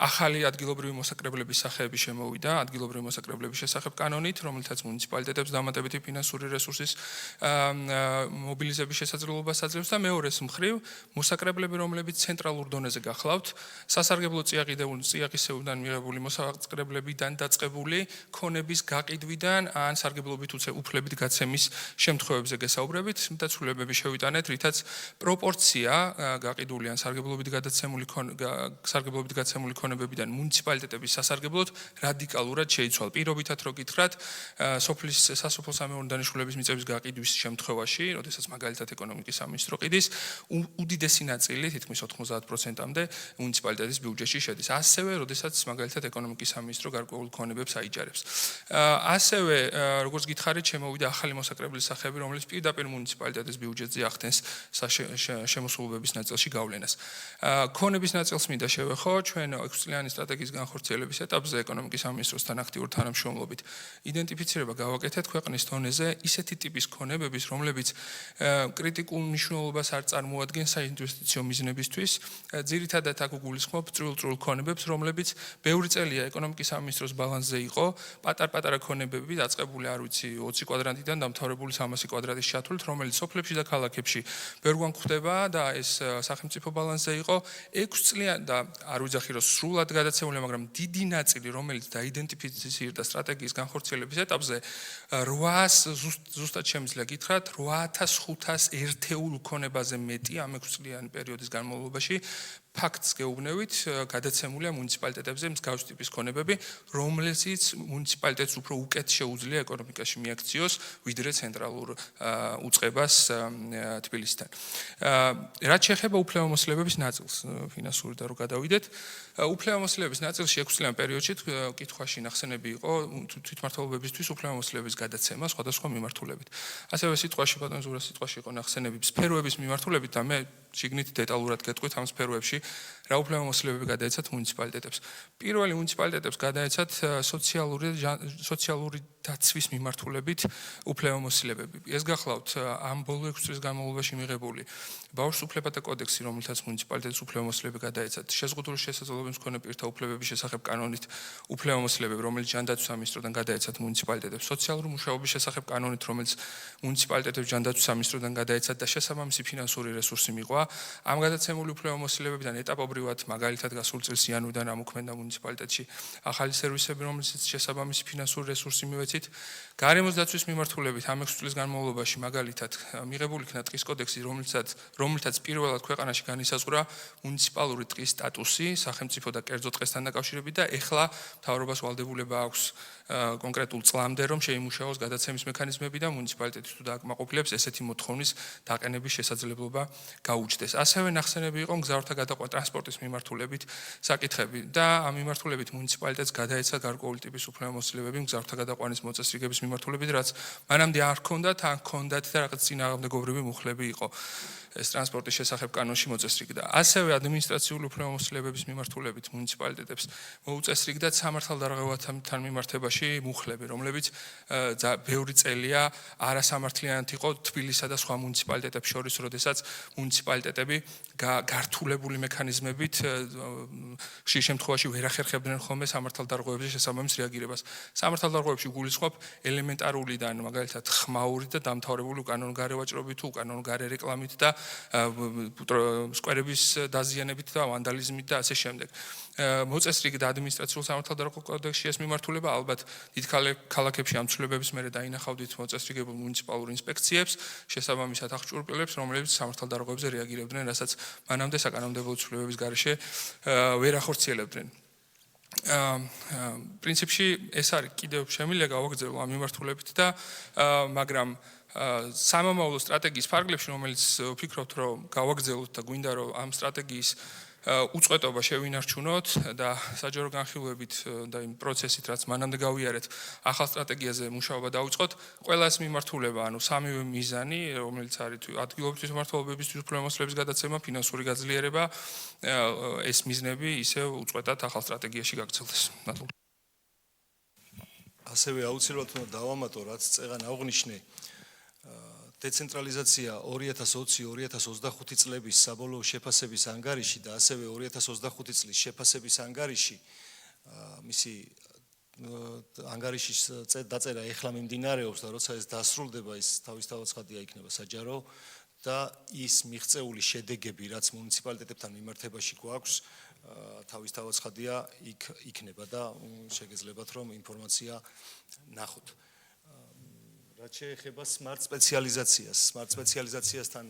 Speaker 8: ახალი ადგილობრივი მოსაკრებლების სახეების შემოვიდა ადგილობრივი მოსაკრებლების შესახებ კანონით, რომელთაც მუნიციპალიტეტებს დამატებითი ფინანსური რესურსის მობილიზების შესაძლებლობას აძლევს და მეორეს მხრივ მოსაკრებლები, რომლებიც ცენტრალურ დონეზე გახლავთ, სასარგებლო წიაღისეულიდან მიღებული მოსაკრებლებიდან დაწყებული ქონების გაყიდვიდან ან სარგებლობით უფლებით გაცემის შემთხვევებზე გესაუბრებით. ცვლილებები შევიტანეთ, რითაც პროპორცია გაყიდული ან სარგებლობით გაცემული ქონებებიდან მუნიციპალიტეტების სასარგებლოდ რადიკალურად შეიცვალა. პირობითად რო გითხრათ, სასოფლო სამეურნეო დანიშნულების მიწების გაყიდვის შემთხვევაში, როდესაც მაგალითად ეკონომიკის სამინისტრო ყიდის, უდიდესი ნაწილი, თითქმის 90%-მდე მუნიციპალიტეტის ბიუჯეტში შედის. ასევე, როდესაც მაგალითად ეკონომიკის სამინისტრო გარკვეულ ქონებებს აიჯარებს. ასევე, როგორც გითხარით, შემოვიდა ახალი მოსაკრებლის სახეები, რომელიც პირდაპირ მუნიციპალიტეტის ბიუჯეტზე ახდენს შემოსულობების ნაწილში გავლენას. ქონების ნაწილს მინდა შევეხო, ჩვენ 6 წლიანი სტრატეგიის განხორციელების ეტაპზე ეკონომიკის სამინისტროსთან აქტიურ თანამშრომლობით იდენტიფიცირება გავაკეთეთ ქვეყნის დონეზე ისეთი ტიპის ქონებების, რომლებიც კრიტიკულ მნიშვნელობას არ წარმოადგენს საინვესტიციო მიზნებისთვის. ძირითადად აქ გულისხმობ წვრილ ქონებებს, რომლებიც ბევრი წელია ეკონომიკის სამინისტროს ბალანსზე იყო, პატარ-პატარა ქონებები დაწყებული, არ ვიცი, 20 კვადრატიდან დამთავრებული 300 კვადრატის ჩათვლით, რომელიც სოფლებში და ქალაქებში ბევრგვარ გვხვდება და ეს სახელმწიფო ბალანსზე იყო 6 წლიანი და არ ვიძახი რომ სრულად გადაცემული, მაგრამ დიდი ნაწილი, რომელიც დაიდენტიფიცირდა სტრატეგიის განხორციელების ეტაპზე 800 ზუსტად შემიძლია გითხრათ 8500 ერთეულ ქონებაზე მეტი ამ 6 წლიანი პერიოდის განმავლობაში ფაქტს გეუბნევით, გადაცემულია მუნიციპალიტეტებზე მსგავსი ტიპის ქონებები, რომლებიც მუნიციპალიტეტს უფრო უკეთ შეუძლია ეკონომიკაში მიაქციოს, ვიდრე ცენტრალურ უწყებას თბილისთან. რაც შეეხება უფლებამოსილებების ნაწილს, ფინანსური და რო გადავიდეთ, უფლებამოსილების ნაწილში 6 წლიან პერიოდში კითხვაში ნახსენები იყო თვითმმართველობებისთვის უფლებამოსილების გადაცემა სხვადასხვა მიმართულებით. ასევე სიტყვაში ბატონ ზურას სიტყვაში იყო ნახსენები სფეროების მიმართულებით და მე შიგნით დეტალურად გეტყვით ამ სფეროებში რა უფლებამოსილებები გადაეცათ მუნიციპალიტეტებს. პირველი მუნიციპალიტეტებს გადაეცათ სოციალური დაცვის მიმართულებით უფლებამოსილებები. ეს გახლავთ ამ ბოლო 6 წლის განმავლობაში მიღებული ბავშვს უფლებათა კოდექსი, რომელთაც მუნიციპალიტეტს უფლებამოსილები გადაეცათ, შეზღუდული შესაძლებლობების მქონე პირთა უფლებების შესახებ კანონით უფლებამოსილებები, რომელიც ჯანდაცვის სამინისტროდან გადაეცათ მუნიციპალიტეტებს, სოციალური მუშაობის შესახებ კანონით, რომელიც მუნიციპალიტეტებს ჯანდაცვის სამინისტროდან გადაეცათ და შესაბამისი ფინანსური რესურსი მიყვა. ამ გადაცემული უფლებამოსილებებიდან ეტაპობრივად, მაგალითად გასულ წელს იანვრიდან ამოქმედა მუნიციპალიტეტში ახალი სერვისები, რომელსაც შესაბამისი ფინანსური რესურსი მივეცით. გარემოს დაცვის მიმართულებით ამ 6 წლის განმავლობაში, მაგალითად, მიღებული იქნა ტყის კოდექსი, რომელთაც პირველად ქვეყანაში განისაზღვრა მუნიციპალური ტყის სტატუსი სახელმწიფო და კერძო ტყესთან დაკავშირებით და ეხლა მთავრობას ვალდებულება აქვს კონკრეტულ წლამდე, რომ შეიმუშაოს გადაცემის მექანიზმები და მუნიციპალიტეტი თუ დააკმაყოფილებს ესეთი მოთხოვნის დაყენების შესაძლებლობა გაუჩნდეს. ასევე ნახსენები იყო მგზავრთა გადაყვანა ტრანსპორტის მიმართულებით საკითხები და ამ მიმართულებით მუნიციპალიტეტს გადაეცა გარკვეული ტიპის უფლებამოსილებები მგზავრთა გადაყვანის მოწესრიგების მიმართულებით, რაც მანამდე არ ჰქონდათ, ან ჰქონდათ და რაღაც წინააღმდეგობრივი მუხლები იყო. ეს ტრანსპორტის შესახებ კანონში მოწესრიგდა. ასევე ადმინისტრაციული უფლებამოსილებების მიმართულებით მუნიციპალიტეტებს მოუწესრიგდა სამართალდარღვევათა მიმართებაში მუხლები, რომლებიც ბევრი წელია არასამართლიანად იყო თბილისსა და სხვა მუნიციპალიტეტებს შორის, როდესაც მუნიციპალიტეტები გართულებული მექანიზმებით ხშირ შემთხვევაში ვერ ახერხებდნენ ხოლმე სამართალდარღვევებზე შესაბამის რეაგირებას. სამართალდარღვევებში გულისხმობ ელემენტარულიდან, მაგალითად, ხმაური და დამთავრებული უკანონო ვაჭრობით, უკანონო რეკლამით და სკვერების დაზიანებით და ვანდალიზმით და ასე შემდეგ. მოწესრიგდა ადმინისტრაციულ სამართალდარღვევ კოდექსში ეს მიმართულება, ალბათ დიდ ქალაქებში ამ ცვლილებების მერე დაინახავდით მოწესრიგებულ მუნიციპალურ ინსპექციებს, შესაბამისად აღჭურვილებს, რომლებიც სამართალდარღვევებზე რეაგირებდნენ, რასაც მანამდე საკანონმდებლო ცვლილებების გარეშე ვერ ახორციელებდნენ. პრინციპში ეს არის კიდევ შემიძლია გავაგრძელო ამ მიმართულებით და მაგრამ სამომავლო სტრატეგიის ფარგლებში, რომელიც ვფიქრობთ, რომ გავაგრძელოთ და გვინდა რომ ამ სტრატეგიის უწყვეტობა შევინარჩუნოთ და საჯარო განხილვებით და იმ პროცესით, რაც მანამდე გავიარეთ, ახალ სტრატეგიაზე მუშაობა დავიწყოთ, ყველა ეს მიმართულება, ანუ სამივე მიზანი, რომელიც არის ადგილობრივი თვითმმართველობების უფლებამოსილების გადაცემა, ფინანსური გაძლიერება, ეს მიზნები ისევ უწყვეტად ახალ სტრატეგიაში გაგრძელდეს.
Speaker 3: ასევე აუცილებლად უნდა დავამატო, რაც წეგან აღნიშნე, დეცენტრალიზაცია 2020-2025 წლების საბოლოო შეფასების ანგარიში და ასევე 2025 წლის შეფასების ანგარიში მისი ანგარიშის დაწერა ეხლა მიმდინარეობს და როცა ეს დასრულდება, ის თავისთავად ცხადია იქნება საჯარო და ის მიღწეული შედეგები, რაც მუნიციპალიტეტებთან მიმართებაში გვაქვს, თავისთავად ცხადია იქნება და შეგეძლებათ რომ ინფორმაცია ნახოთ. რაც შეეხება smart სპეციალიზაციასთან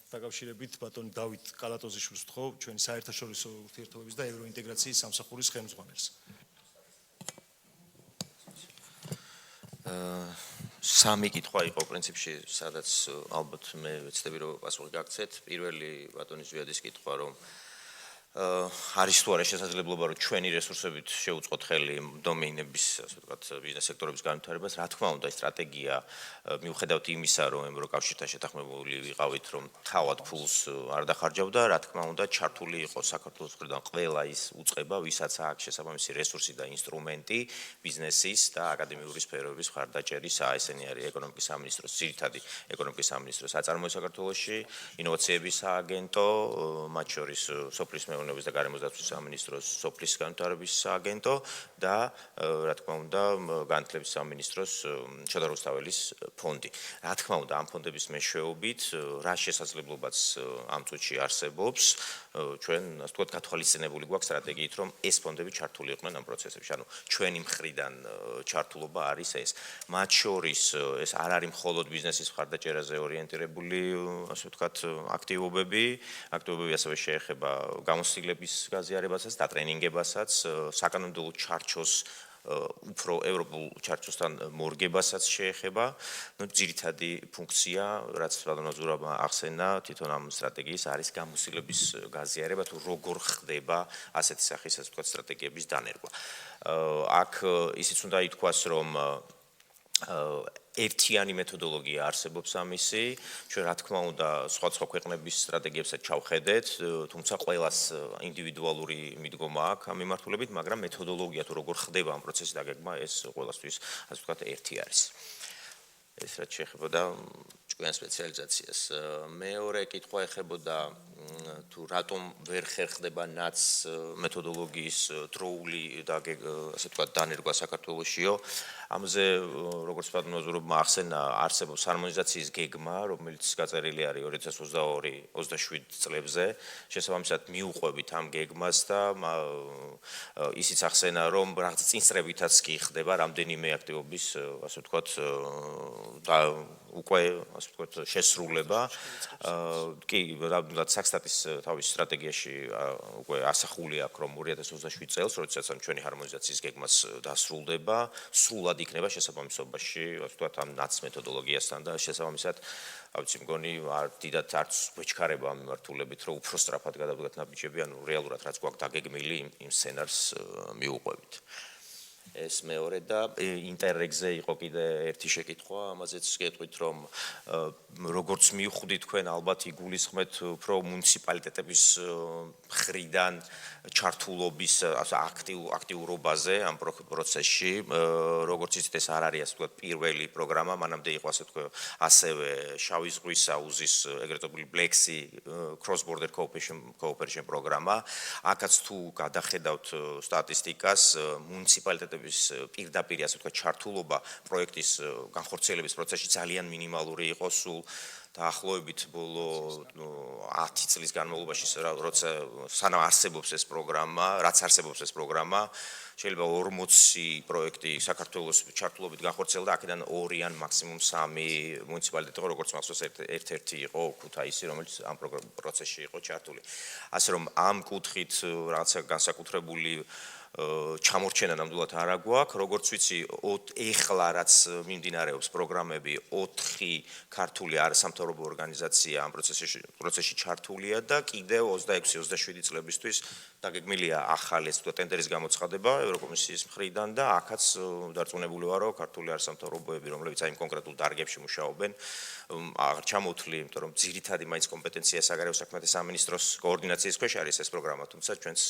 Speaker 3: დაკავშირებით ბატონი დავით კალატოზიშვილს ვთხოვ, ჩვენი საერთაშორისო ურთიერთობების და ევროინტეგრაციის სამსახურის ხელმძღვანელს.
Speaker 9: სამი კითხვა იყო პრინციპში, სადაც ალბათ მე ვეცდები რომ პასუხი გაგცეთ. პირველი ბატონის ზვიადის კითხვა, რომ არის თუ არა შესაძლებლობა რომ ჩვენი რესურსებით შევუწყოთ ხელი დომეინების, ასე ვთქვათ, ბიზნეს სექტორების განვითარებას. რა თქმა უნდა, სტრატეგია მიუხედავად იმისა, რომ ევროკავშირთან შეთანხმებული ვიყავით, რომ თავად ფულს არ დახარჯავდა, რა თქმა უნდა, ჩართული იყო საქართველოს მხრიდან ყველა ის უწყება, ვისაც აქვს შესაბამისი რესურსი და ინსტრუმენტი ბიზნესის და აკადემიური სფეროების მხარდაჭერის, ესენი არის ეკონომიკის სამინისტროს, ძირითადი ეკონომიკის სამინისტროს საწარმოო საქართველოში, ინოვაციების სააგენტო, მათ შორის სოფლის მეურნეობის და გარემოს დაცვის სამინისტროს სოფლის განვითარების სააგენტო და რა თქმა უნდა განათლების სამინისტროს შოთა რუსთაველის ფონდი. რა თქმა უნდა ამ ფონდების მეშვეობით რა შესაძლებლობაც ამ წუთში არსებობს, ჩვენ ასე ვთქვათ გათვალისწინებული გვაქვს სტრატეგიით, რომ ეს ფონდები ჩართული იყვნენ ამ პროცესებში. ანუ ჩვენი მხრიდან ჩართულობა არის ეს. მათ შორის ეს არ არის მხოლოდ ბიზნესის მხარდაჭერაზე ორიენტირებული, ასე ვთქვათ, აქტივობები ასევე შეეხება გამოცდილების გაზიარებასაც და ტრენინგებასაც, საკანონმდებლო ჩარჩოს უფრო ევროპულ ჩარჩოსთან მორგებასაც შეეხება. ძირითადი ფუნქცია, რაც ბატონო ზურაბმა ახსენა, თვითონ ამ სტრატეგიის არის გამოცდილების გაზიარება, თუ როგორ ხდება ასეთი სახის, ასე ვთქვათ, სტრატეგიების დანერგვა. აქ ისიც უნდა ითქვას, რომ ერთიანი მეთოდოლოგია არსებობს ამისი, ჩვენ რა თქმა უნდა სხვა ქვეყნების სტრატეგიებსაც ჩავხედეთ, თუმცა ყველას ინდივიდუალური მიდგომა აქვს ამ მიმართულებით, მაგრამ მეთოდოლოგია თუ როგორ ხდება ამ პროცესის დაგეგმა, ეს ყველასთვის, ასე ვთქვათ, ერთი არის. ეს რაც შეეხებოდა ჭკვიან სპეციალიზაციას. მეორე კითხვა ეხებოდა თუ რატომ ვერ ხერხდება ნაც მეთოდოლოგიის დროული და ასე ვთქვათ დანერგვა საქართველოსიო. ამაზე როგორც ბატონო ზურაბმა ახსენა, არსებობს ჰარმონიზაციის გეგმა, რომელიც გაწერილი არის 2022-27 წლებზე. შესაბამისად მიუყვებით ამ გეგმას და ისიც ახსენა, რომ რაღაც წინსწრებითაც კი ხდება რამდენიმე აქტივობის, ასე ვთქვათ, და უკვე ასე ვთქვათ შესრულება. კი, რადგან საქსტატის თავის სტრატეგიაში უკვე ასახული აქვს, რომ 2027 წელს, როდესაც ჩვენი ჰარმონიზაციის გეგმას დასრულდება, სრულად იქნება შესაბამისობაში, ასე ვთქვათ, ამ ნაც მეთოდოლოგიასთან და შესაბამისად, ავიცი მგონი, დიდად არც გვეჩქარება ამ მიმართულებით, რომ უფრო სწრაფად გადავდგათ ნაბიჯები, ანუ რეალურად რაც გვაქვს დაგეგმილი იმ სცენარს მიუყვებით. ეს მეორე და ინტერეგზე იყო კიდე ერთი შეკითხვა, ამაზეც გეტყვით, რომ როგორც მივხვდი თქვენ ალბათ იგულისხმეთ უფრო მუნიციპალიტეტების მხრიდან ჩართულობის აქტიურობაზე ამ პროცესში, როგორც იცით, ეს არ არის ასე ვთქვათ პირველი პროგრამა, მანამდე იყო ასე ვთქვათ ასევე შავი ზღვის აუზის ეგრეთ წოდებული Black Sea Cross Border Cooperation პროგრამა. აქაც თუ გადახედავთ სტატისტიკას, მუნიციპალიტეტების პირდაპირ ასე ვთქვათ ჩართულობა პროექტის განხორციელების პროცესში ძალიან მინიმალური იყო, სულ დაახლოებით ბოლო 10 წლის განმავლობაში, როცა სანამ არსებობს ეს პროგრამა, რაც არსებობს ეს პროგრამა, შეიძლება 40 პროექტი საქართველოს ჩართულობით განხორციელდა, აქედან 2 ან მაქსიმუმ 3 მუნიციპალიტეტი იყო, როგორც მახსოვს, ერთ-ერთი იყო ქუთაისი, რომელიც ამ პროცესში იყო ჩართული. ასე რომ ამ კუთხით რაღაცა განსაკუთრებული ჩამორჩენა ნამდვილად არ აგვაქვს, როგორც ვიცი, ეხლა რაც მიმდინარეობს პროგრამები, 4 ქართული არასამთავრობო ორგანიზაცია ამ პროცესში ჩართულია და კიდევ 26-27 წლებისთვის დაგეგმილია ახალი ეს თქო ტენდერის გამოცხადება ევროკომისიის მხრიდან და აქაც დარწმუნებული ვარო, ქართული არასამთავრობოები, რომლებიც აი იმ კონკრეტულ დარგებში მუშაობენ, აღარ ჩამოთვლი, იმიტომ რომ ძირითადი მაინც კომპეტენცია საგარეო საქმეთა სამინისტროს კოორდინაციის ქვეშ არის ეს პროგრამა, თუმცა ჩვენს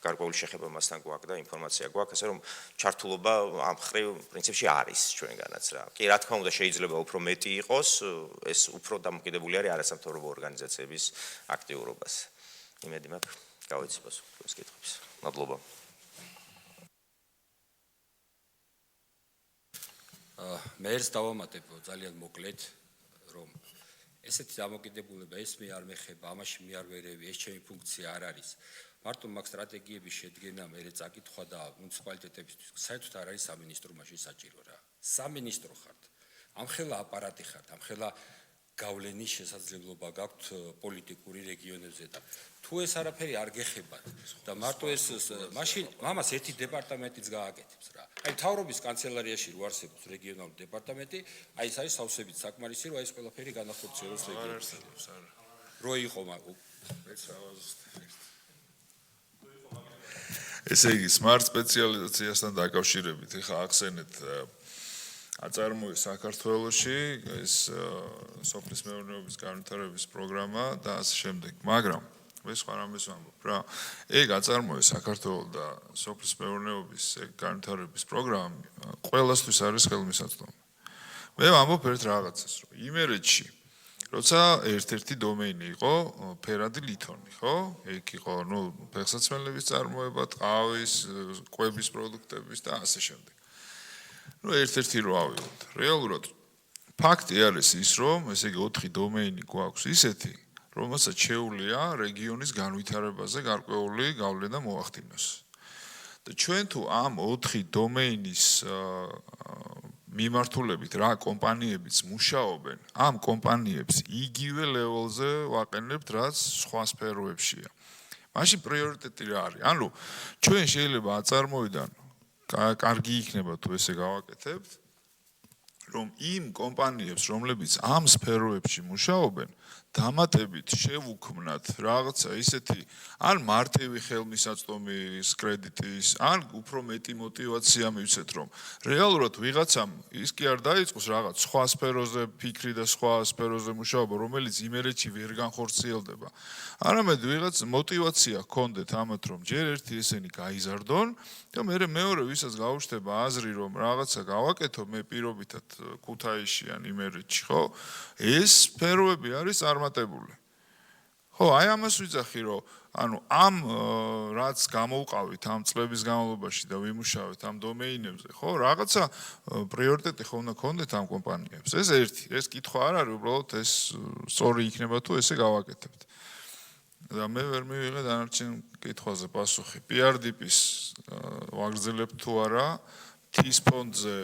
Speaker 9: გარკვეული შეხება მასთან გვაქვს და ინფორმაცია გვაქვს, ასე რომ ჩართულობა ამ მხრივ პრინციპში არის ჩვენგანაც რა. კი, რა თქმა უნდა, შეიძლება უფრო მეტი იყოს, ეს უფრო დამოკიდებული არის არასამთავრობო ორგანიზაციების აქტიურობაზე. იმედი მაქვს, გავიცი პასუხი თქვენს კითხვებს. მადლობა.
Speaker 5: მე ერთ დავამატებ ძალიან მოკლედ, რომ ესეთი დამოკიდებულება ეს მე არ მეხება, ამაში მე არ ვერევი, ეს ჩემი ფუნქცია არ არის. მარტო მაგ სტრატეგიების შედგენა მე წაკითხვა და მუნიციპალიტეტებისთვის საერთოდ არ არის სამინისტრო მაშინ საჭირო რა. სამინისტრო ხართ. ამხელა აპარატი ხართ, ამხელა გავლენის შესაძლებლობა გაქვთ პოლიტიკური რეგიონებზე და თუ ეს არაფერი არ გეხებათ და მარტო ეს მაშინ მამას ერთი დეპარტამენტიც გააკეთებს რა. აი მთავრობის კანცელარიაში რო არსებობს რეგიონალური დეპარტამენტი, აი ეს არის სავსებით საკმარისი, რომ აი ეს ყველაფერი განახორციელოს რეგიონში. რო იყო
Speaker 4: ესე იგი, smart სპეციალიზაციასთან დაკავშირებით, ეხლა ახსენეთ აწარმოეს საქართველოში ეს სოფლის მეურნეობის განვითარების პროგრამა და ასე შემდეგ, მაგრამ მე სხვა რამეს ვამბობ რა. ეგ აწარმოეს საქართველოს და სოფლის მეურნეობის განვითარების პროგრამა ყველასთვის არის ხელმისაწვდომი. მე ვამბობ ერთ რაღაცას, რომ იმერეთში როცა ერთ-ერთი დომეინი იყო ფერადი ლითონი, ხო? ეგ იყო, ფეხსაცმელების წარმოება, ტყავის, კვების პროდუქტების და ასე შემდეგ. ერთ-ერთი რო ავიღოთ. რეალურად ფაქტი არის ის, რომ ესე იგი 4 დომეინი გვაქვს ისეთი, რომელსაც შეუძლია რეგიონის განვითარებაზე გარკვეული გავლენა მოახდინოს. და ჩვენ თუ ამ 4 დომეინის მიმართულებით რა კომპანიებიც მუშაობენ, ამ კომპანიებს იგივე ლეველზე ვაყენებთ, რაც სხვა სფეროებშია. მაშინ პრიორიტეტი რა არის? ანუ ჩვენ შეიძლება აწარმოიდან კარგი იქნება თუ ესე გავაკეთებთ, რომ იმ კომპანიებს, რომლებიც ამ სფეროებში მუშაობენ, დამატებით შევუქმნათ რაღაცა ისეთი ან მარტივი ხელმისაწვდომის კრედიტის, ან უფრო მეტი мотиваცია მივცეთ, რომ რეალურად ვიღაცამ ის კი არ დაიწყოს რაღაც სხვა სფეროზე ფიქრი და სხვა სფეროზე მუშაობა, რომელიც იმერეთში ვერ განხორციელდება. არამედ ვიღაც мотиваცია ჰქონდეთ ამათ, რომ ჯერ ერთი ესენი გაიზარდონ და მეორე ვისაც გაუჩნდება აზრი, რომ რაღაცა გავაკეთო მე პირობითად ქუთაისში ან იმერეთში, ხო? ეს სფეროები არის წარმატებული. ხო, აი ამას ვიძახი, რომ ანუ ამ რაც გამოვყავით ამ წლების განმავლობაში და ვიმუშავეთ ამ დომეინებზე, ხო, რაღაცა პრიორიტეტი ხო უნდა გქონდეთ ამ კომპანიებს. ეს ერთი, ეს კითხვა არ არის, უბრალოდ ეს სწორი იქნება თუ ესე გავაკეთებთ. და მე ვერ მივიღე დანარჩენ კითხვაზე პასუხი. PRDP-ს ვაგრძელებთ თუ არა? TIS ფონდზე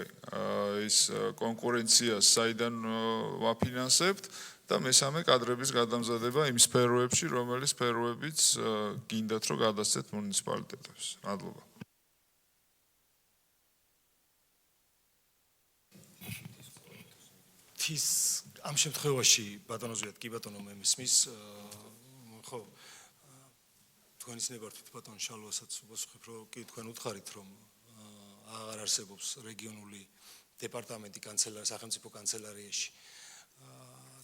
Speaker 4: ის კონკურენციას საიდან ვაფინანსებთ და მესამე კადრების გადამზადება იმ სფეროებში, რომელიც სფეროებიც გინდათ რომ გადასცეთ მუნიციპალიტეტებს. მადლობა.
Speaker 3: TIS ამ შემთხვევაში ბატონო ზვიად კი ბატონო მე მისმის ხო თქვენის ნებართვით ბატონ შალვასაც უპასუხებ, რომ კი თქვენ უთხარით რომ აღარ არსებობს რეგიონული დეპარტამენტი სახელმწიფო კანცელარიაში.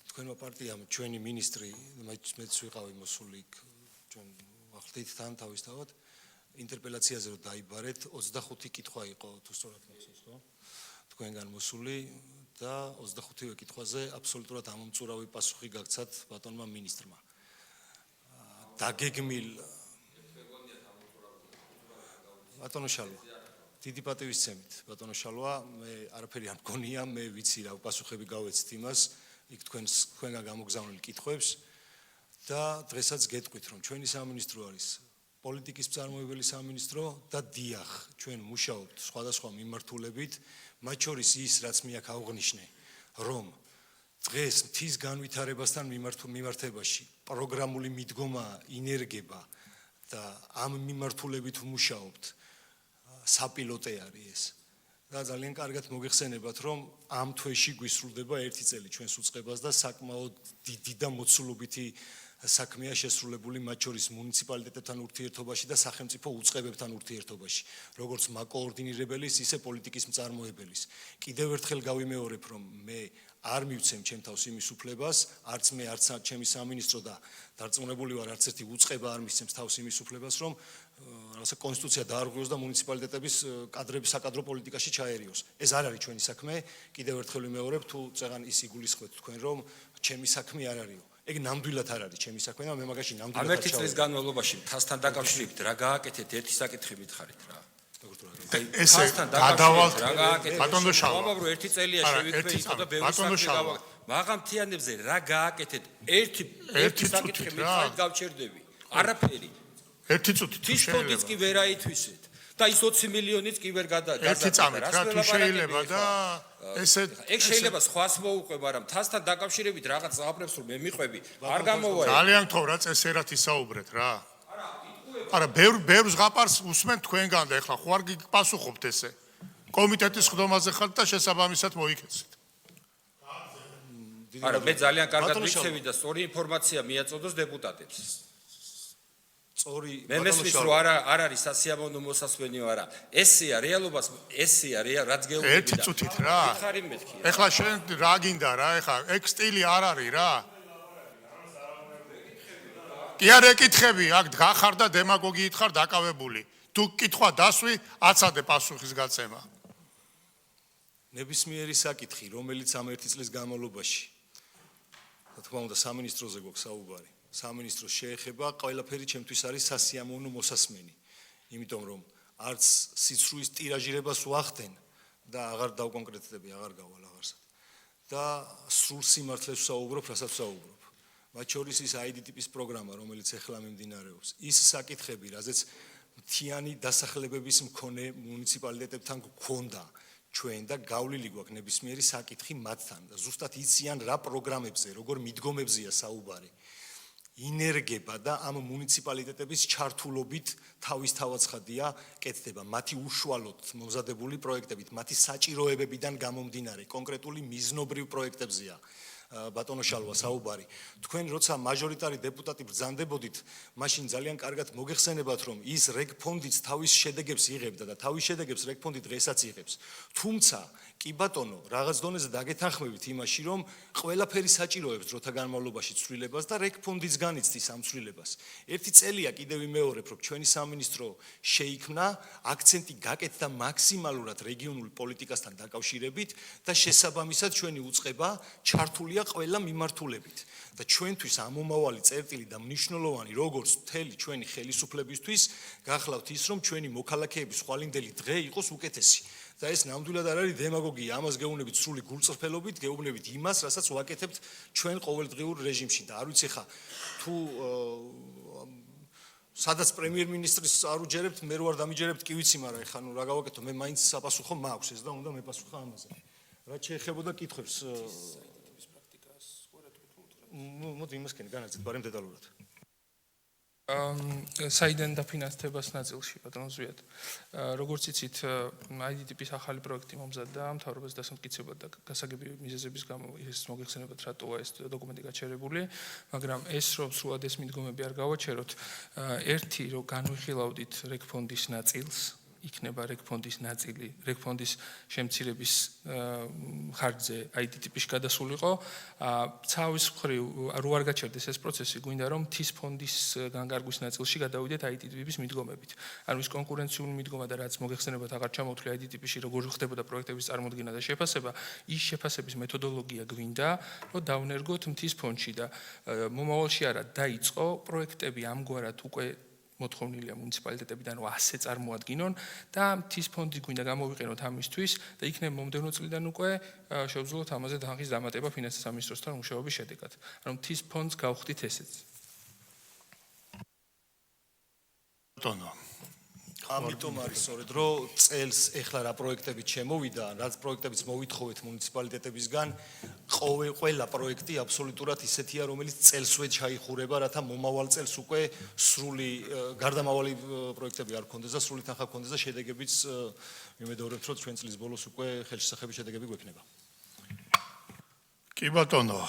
Speaker 3: თქვენმა პარტიამ ჩვენი მინისტრი მეც ვიყავი მოსული ჩვენ ვახდით თან თავისთავად ინტერპელაციაზე რომ დაიბარეთ 25 კითხვა იყო თუ სწორად მახსოვს ხო? თქვენგან მოსული და 25-ვე კითხვაზე აბსოლუტურად ამომწურავი პასუხი გაგცათ ბატონმა მინისტრმა. დაგეგმილ ბატონო შალვა დიდი პატივისცემით ბატონო შალვა მე არაფერი არ მგონია მე ვიცი რა პასუხები გავეცით იმას იქ თქვენგან გამოგზავნილ კითხვებს და დღესაც გეტყვით რომ ჩვენი სამინისტრო არის პოლიტიკის მწარმოებელი სამინისტრო და დიახ ჩვენ მუშაობთ სხვადასხვა მიმართულებით მათ შორის ის რაც მე აქ აღვნიშნე რომ დღეს მთის განვითარებასთან მიმართებაში პროგრამული მიდგომა ინერგება და ამ მიმართულებით ვმუშაობთ საპილოტე არის ეს და ძალიან კარგად მოგეხსენებათ რომ ამ თვეში გვისრულდება 1 წელი ჩვენს უწყებას და საკმაოდ დიდი და მოცულობითი საქმეა შესრულებული მათ შორის მუნიციპალიტეტებთან ურთიერთობაში და სახელმწიფო უწყებებთან ურთიერთობაში როგორც მაკოორდინირებელის ისე პოლიტიკის მწარმოებელის კიდევ ერთხელ გავიმეორებ რომ მე არ მივცემ ჩემ თავს იმის უფლებას არც მე არც ჩემი სამინისტრო და დარწმუნებული ვარ არც ერთი უწყება არ მისცემს თავს იმის უფლებას რომ რაღაცა კონსტიტუცია დაარღვიოს და მუნიციპალიტეტების კადრების საკადრო პოლიტიკაში ჩაერიოს ეს არ არის ჩვენი საქმე კიდევ ერთხელ ვიმეორებ თუ წეგან ის იგულისხმეთ თქვენ რომ ჩემი საქმე არ არისო ეგ ნამდვილად არ არის ჩემი საქმე და მე მაგაში ნამდვილად
Speaker 5: ამ ერთი წლის განმავლობაში მთასთან დაკავშირებით რა გააკეთეთ ერთი საკითხი მითხარით რა
Speaker 1: ესე გადავალთ
Speaker 5: ბატონო შალვა უამრავ ერთი წელია შევიდგე იქ და ბევრი საკითხი მაღამთიანებზე რა გააკეთეთ ერთი საკითხი მითხარით გავჩერდები არაფერი
Speaker 1: ერთი წუთი
Speaker 5: ის ფონდიც კი ვერ აითვისეთ და ის 20 მილიონიც კი ვერ გადაგა
Speaker 1: ერთი წამით რა თუ შეიძლება და ესე
Speaker 5: ეგ შეიძლება სხვას მოუყვება რა მთასთან დაკავშირებით რაღაც ზაბრებს რომ მე მიყვები არ გამოვა
Speaker 1: ძალიან თორა წესერად ისაუბრეთ რა არა ბევრ ზღაპარს უსმენ თქვენგან და ეხლა ხო არ გიპასუხობთ ესე კომიტეტის ხდომაზე ხართ და შესაბამისად მოიქეცეთ
Speaker 5: არა მე ძალიან კარგად ვიცევი და სწორი ინფორმაცია მიაწოდოს დეპუტატებს
Speaker 3: სწორი
Speaker 5: მე მესმის რომ არ არის სასიამოვნო მოსასვენიო არა ესეა რეალობას ესეა რაც გეუბნები
Speaker 1: ერთი წუთით რა
Speaker 5: ხარი მეთქი
Speaker 1: ეხლა შენ რა გინდა რა ეხლა ეგ სტილი არ არის რა კი არ ეკითხები აქ გახარ და დემაგოგიით ხარ დაკავებული თუ კითხვა დასვი აცადე პასუხის გაცემა
Speaker 3: ნებისმიერი საკითხი რომელიც ამ 1 წლის განმავლობაში რა თქმა უნდა სამინისტროზე გვაქვს საუბარი სამინისტროს შეეხება ყველაფერი ჩემთვის არის სასიამოვნო მოსასმენი იმიტომ რომ არც სიცრუის ტირაჟირებას ვახდენ და აღარ დავკონკრეტდები აღარ გავალ აღარსად და სრულ სიმართლეს ვსაუბრობ რასაც ვსაუბრობ მათ შორის ის ID ტიპის პროგრამა რომელიც ეხლა მიმდინარეობს ის საკითხები რაზეც მთიანი დასახლებების მქონე მუნიციპალიტეტებთან გქონდა ჩვენ და გავლილი გვაქვს ნებისმიერი საკითხი მათთან და ზუსტად იციან რა პროგრამებზე როგორ მიდგომებზია საუბარი ინერგება და ამ მუნიციპალიტეტების ჩართულობით თავისთავადხადია კეთდება მათი უშუალოდ მომზადებული პროექტებით მათი საჭიროებებიდან გამომდინარე კონკრეტული მიზნობრივ პროექტებზია ბატონო შალვა საუბარი თქვენ როცა მაჟორიტარი დეპუტატი ბრძანდებოდით მაშინ ძალიან კარგად მოგეხსენებათ რომ ის რეგ ფონდიც თავის შედეგებს იღებდა და თავის შედეგებს რეგ ფონდი დღესაც იღებს თუმცა კი ბატონო რაღაც დონეზე დაგეთანხმებით იმაში რომ ყველაფერი საჭიროებს დროთა განმავლობაში ცვლილებას და რეგ ფონდიც განიცდის ამ ცვლილებას ერთი წელია კიდევ ვიმეორებ რომ ჩვენი სამინისტრო შეიქმნა აქცენტი გაკეთდა მაქსიმალურად რეგიონულ პოლიტიკასთან დაკავშირებით და შესაბამისად ჩვენი უწყება ჩართულია ყველა მიმართულებით და ჩვენთვის ამომავალი წერტილი და მნიშვნელოვანი როგორც მთელი ჩვენი ხელისუფლებისთვის გახლავთ ის რომ ჩვენი მოქალაქეების ხვალინდელი დღე იყოს უკეთესი და ეს ნამდვილად არ არის დემაგოგია ამას გეუბნებით სრული გულწრფელობით გეუბნებით იმას რასაც ვაკეთებთ ჩვენ ყოველდღიურ რეჟიმში და არ ვიცი ხა თუ სადაც პრემიერ-მინისტრის არ უჯერებთ მე რო არ დამიჯერებთ კი ვიცი მაგრამ ეხა ნუ რა გავაკეთო მე მაინც საპასუხო მაქვს ეს და უნდა მეპასუხა ამაზე რაც შეეხებოდა კითხვებს მოდი იმასკენ განაცხადეთ ბარემ დეტალურად
Speaker 8: საიდან დაფინანსებას ნაწილში ბატონო ზვიად როგორც იცით ID ტიპის ახალი პროექტი მომზადდა მთავრობას დასამტკიცებად და გასაგები მიზეზების გამო ის მოგეხსენებათ რატოა ეს დოკუმენტი გაჩერებული მაგრამ ეს რომ სრულად ეს მიდგომები არ გავაჩეროთ ერთი რომ განვიხილავდით რეგ ფონდის ნაწილს იქნება რეგფონდის ნაწილი, რეგფონდის შემცირების ხარჯზე IT ტიპის გადასულიყო. ცავის მხრივ რო არ გაჩერდეს ეს პროცესი, გვინდა რომ მთის ფონდის განკარგვის ნაწილში გადავიდეთ IT ტიპის მიდგომებით. ანუ ის კონკურენციული მიდგომა და რაც მოგეხსენებათ აღარ ჩამოვთვლი IT ტიპში როგორ ხდებოდა პროექტების წარმოდგენა და შეფასება, ის შეფასების მეთოდოლოგია გვინდა, რომ დავნერგოთ მთის ფონდში და მომავალში არა დაიწყო პროექტები ამგვარად უკვე მოთხოვნილია მუნიციპალიტეტებიდან რომ ასე წარმოადგინონ და მთის ფონდი გვინდა გამოვიყენოთ ამისთვის და იქნებ მომდევნო წლიდან უკვე შევძლოთ ამაზე თანხის დამატება ფინანსის სამინისტროსთან მუშაობის შედეგად. ანუ მთის ფონდს გავხდით ესეც.
Speaker 1: ბატონო
Speaker 3: ამიტომ არის სწორედ რომ წელს ეხლა რა პროექტები შემოვიდა, რაც პროექტებიც მოვითხოვეთ მუნიციპალიტეტებისგან, ყველა პროექტი აბსოლუტურად ისეთია, რომელიც წელსვე ჩაიხურება, რათა მომავალ წელს უკვე სრული გარდამავალი პროექტები არ გქონდეს და სრული თანხა გქონდეს და შედეგებიც მიმედოვრებთ, რომ ჩვენ წლის ბოლოს უკვე ხელშესახების შედეგები გვექნება.
Speaker 1: კი ბატონო,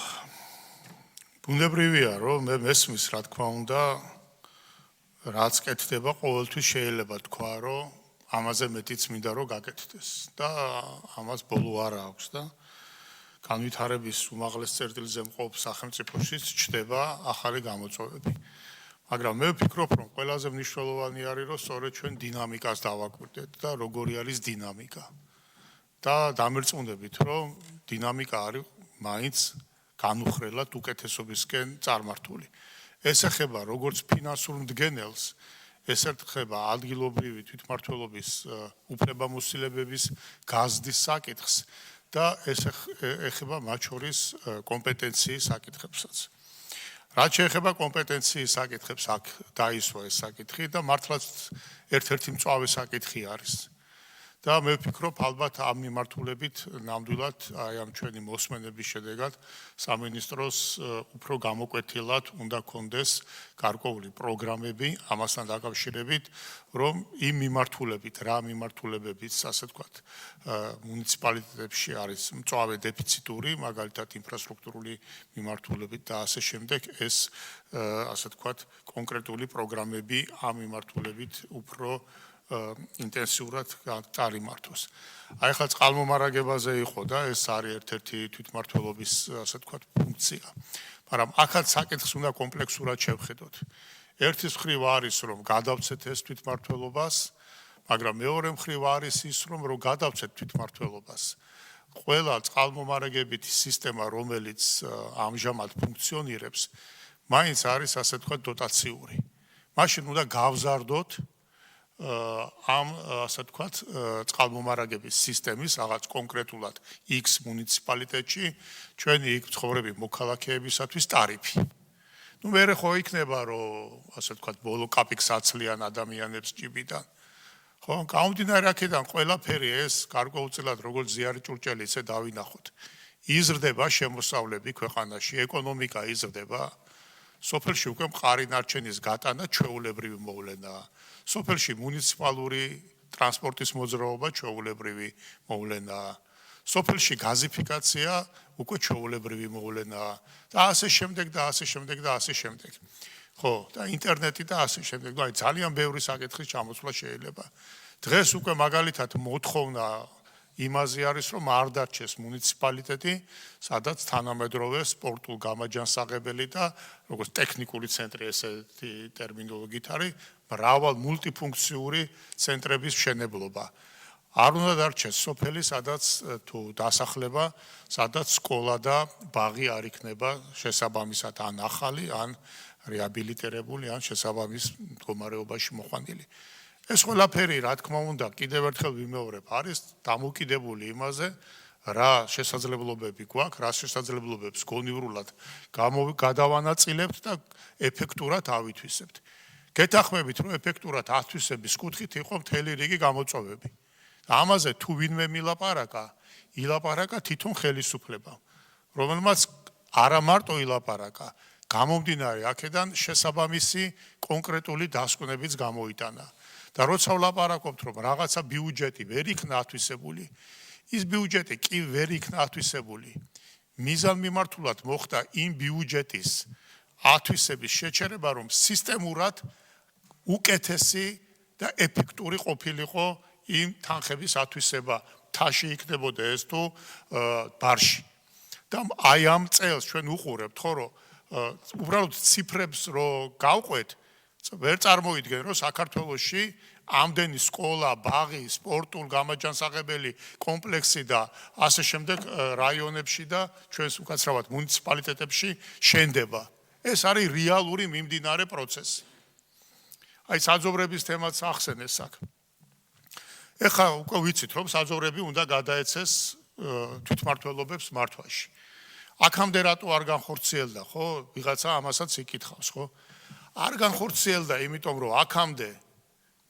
Speaker 1: ბუნებრივია, რომ მე მესმის, რა თქმა უნდა, რაც კეთდება, ყოველთვის შეიძლება თქვა, რომ ამაზე მეტიც მინდა რომ გაკეთდეს და ამას ბოლო არ აქვს და განვითარების უმაღლეს წერტილზე მყოფ სახელმწიფოშიც ჩდება ახალი გამოწვევები. მაგრამ მე ვფიქრობ, რომ ყველაზე მნიშვნელოვანი არის, რომ სწორედ ჩვენ დინამიკას დავაკვირდეთ და როგორი არის დინამიკა. და დამერწმუნდებით, რომ დინამიკა არის მაინც განუხრელად უკეთესობისკენ წარმართული. ეს ეხება როგორც ფინანსურ მდგენელს, ეს ეხება ადგილობრივი თვითმმართველობის უფლებამოსილებების გაზრდის საკითხს და ეს ეხება მათ შორის კომპეტენციის საკითხებსაც. რაც შეეხება კომპეტენციის საკითხებს, აქ დაისვა ეს საკითხი და მართლაც ერთ-ერთი მწვავე საკითხი არის. და მე ვფიქრობ, ალბათ ამ მიმართულებით ნამდვილად აი ამ ჩვენი მოსმენების შედეგად სამინისტროს უფრო გამოკვეთილად უნდა კონდეს გარკვეული პროგრამები ამასთან დაკავშირებით, რომ იმ მიმართულებით, რა მიმართულებებიც, ასე ვთქვათ, მუნიციპალიტეტებში არის მწვავე დეფიციტური, მაგალითად ინფრასტრუქტურული მიმართულებით და ასე შემდეგ, ეს ასე ვთქვათ, კონკრეტული პროგრამები ამ მიმართულებით უფრო ინტენსიურად წარიმართოს. აი ხა წყალმომარაგებაზე იყო და ეს არის ერთ-ერთი თვითმმართველობის, ასე ვთქვათ, ფუნქცია. მაგრამ აქაც საკითხს უნდა კომპლექსურად შევხედოთ. ერთის მხრივ არის, რომ გადავცეთ ეს თვითმმართველობას, მაგრამ მეორე მხრივ არის ის, რომ გადავცეთ თვითმმართველობას. ყველა წყალმომარაგებითი სისტემა, რომელიც ამჟამად ფუნქციონირებს, მაინც არის, ასე ვთქვათ, დოტაციური. მაშინ უნდა გავზარდოთ ამ ასე ვთქვათ წყალმომარაგების სისტემის რაღაც კონკრეტულად X მუნიციპალიტეტში ჩვენი იქ მცხოვრები მოქალაქეებისათვის ტარიფი. ნუ მერე ხო იქნება რომ ასე ვთქვათ ბოლო კაპიკს აცლიან ადამიანებს ჭიბიდან. ხო, გამომდინარე აქედან ყველაფერი ეს გარკვეულწილად როგორც ზიარი ჭურჭელი ისე დავინახოთ. იზრდება შემოსავლები ქვეყანაში, ეკონომიკა იზრდება. სოფელში უკვე მყარი ნარჩენის გატანა ჩვეულებრივი მოვლენაა. სოფელში მუნიციპალური ტრანსპორტის მოძრაობა ჩვეულებრივი მოვლენაა. სოფელში გაზიფიკაცია უკვე ჩვეულებრივი მოვლენაა. და ასე შემდეგ და ასე შემდეგ და ასე შემდეგ. ხო, და ინტერნეტი და ასე შემდეგ. აი ძალიან ბევრი საკითხის ჩამოსვლა შეიძლება. დღეს უკვე მაგალითად მოთხოვნა იმაზე არის, რომ არ დარჩეს მუნიციპალიტეტი, სადაც თანამედროვე სპორტულ გამაჯანსაღებელი და როგორც ტექნიკური ცენტრი ესეთი ტერმინოლოგიით არის, მრავალ მულტიფუნქციური ცენტრების მშენებლობა. არ უნდა დარჩეს სოფელი, სადაც თუ დასახლება, სადაც სკოლა და ბაღი არ იქნება შესაბამისად ან ახალი, ან რეაბილიტირებული, ან შესაბამის მდგომარეობაში მოყვანილი. ეს ყველაფერი, რა თქმა უნდა, კიდევ ერთხელ ვიმეორებ, არის დამოკიდებული იმაზე, რა შესაძლებლობები გვაქვს, რა შესაძლებლობებს გონივრულად გადავანაწილებთ და ეფექტურად ავითვისებთ. გეთახმებით, რომ ეფექტურად ათვისების კუთხით იყო მთელი რიგი გამოწვევები. ამაზე თუ ვინმე მილაპარაკა, ილაპარაკა თვითონ ხელისუფლება, რომელმაც არა მარტო ილაპარაკა, გამომდინარე აქედან შესაბამისი კონკრეტული დასკვნებიც გამოიტანა. და როცა ვლაპარაკობთ, რომ რაღაცა ბიუჯეტი ვერ იქნა ათვისებული, ის ბიუჯეტი კი ვერ იქნა ათვისებული. მიზანმიმართულად მოხდა იმ ბიუჯეტის ათვისების შეჩერება, რომ სისტემურად უკეთესი და ეფექტური ყოფილიყო იმ თანხების ათვისება თაში იქნებოდა ეს თუ ბარში. და აი ამ წელს ჩვენ უყურებთ ხო რომ უბრალოდ ციფრებს რო გავყვეთ ვერ წარმოიდგენ რომ საქართველოში ამდენი სკოლა, ბაღი, სპორტულ გამაჯანსაღებელი კომპლექსი და ასე შემდეგ რაიონებში და ჩვენს უკაცრავად მუნიციპალიტეტებში შენდება. ეს არის რეალური მიმდინარე პროცესი. აი საძოვრების თემაც ახსენეს აქ. ეხლა უკვე ვიცით რომ საძოვრები უნდა გადაეცეს თვითმმართველობებს მართვაში. აქამდე რატო არ განხორციელდა, ხო? ვიღაცა ამასაც იკითხავს, ხო? არ განხორციელდა, იმიტომ რომ აქამდე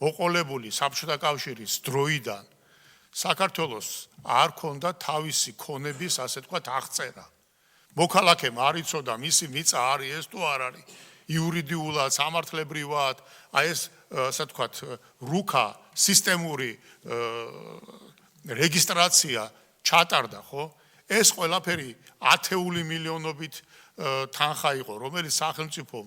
Speaker 1: მოყოლებული საბჭოთა კავშირის დროიდან საქართველოს არ ქონდა თავისი ქონების, ასე ვთქვათ, აღწერა. მოქალაქემ არ იცოდა მისი მიწა არის ეს თუ არ არის. იურიდიულად, სამართლებრივად, აი ეს, ასე ვთქვათ, რუქა, სისტემური რეგისტრაცია ჩატარდა, ხო? ეს ყველაფერი ათეული მილიონობით თანხა იყო, რომელიც სახელმწიფომ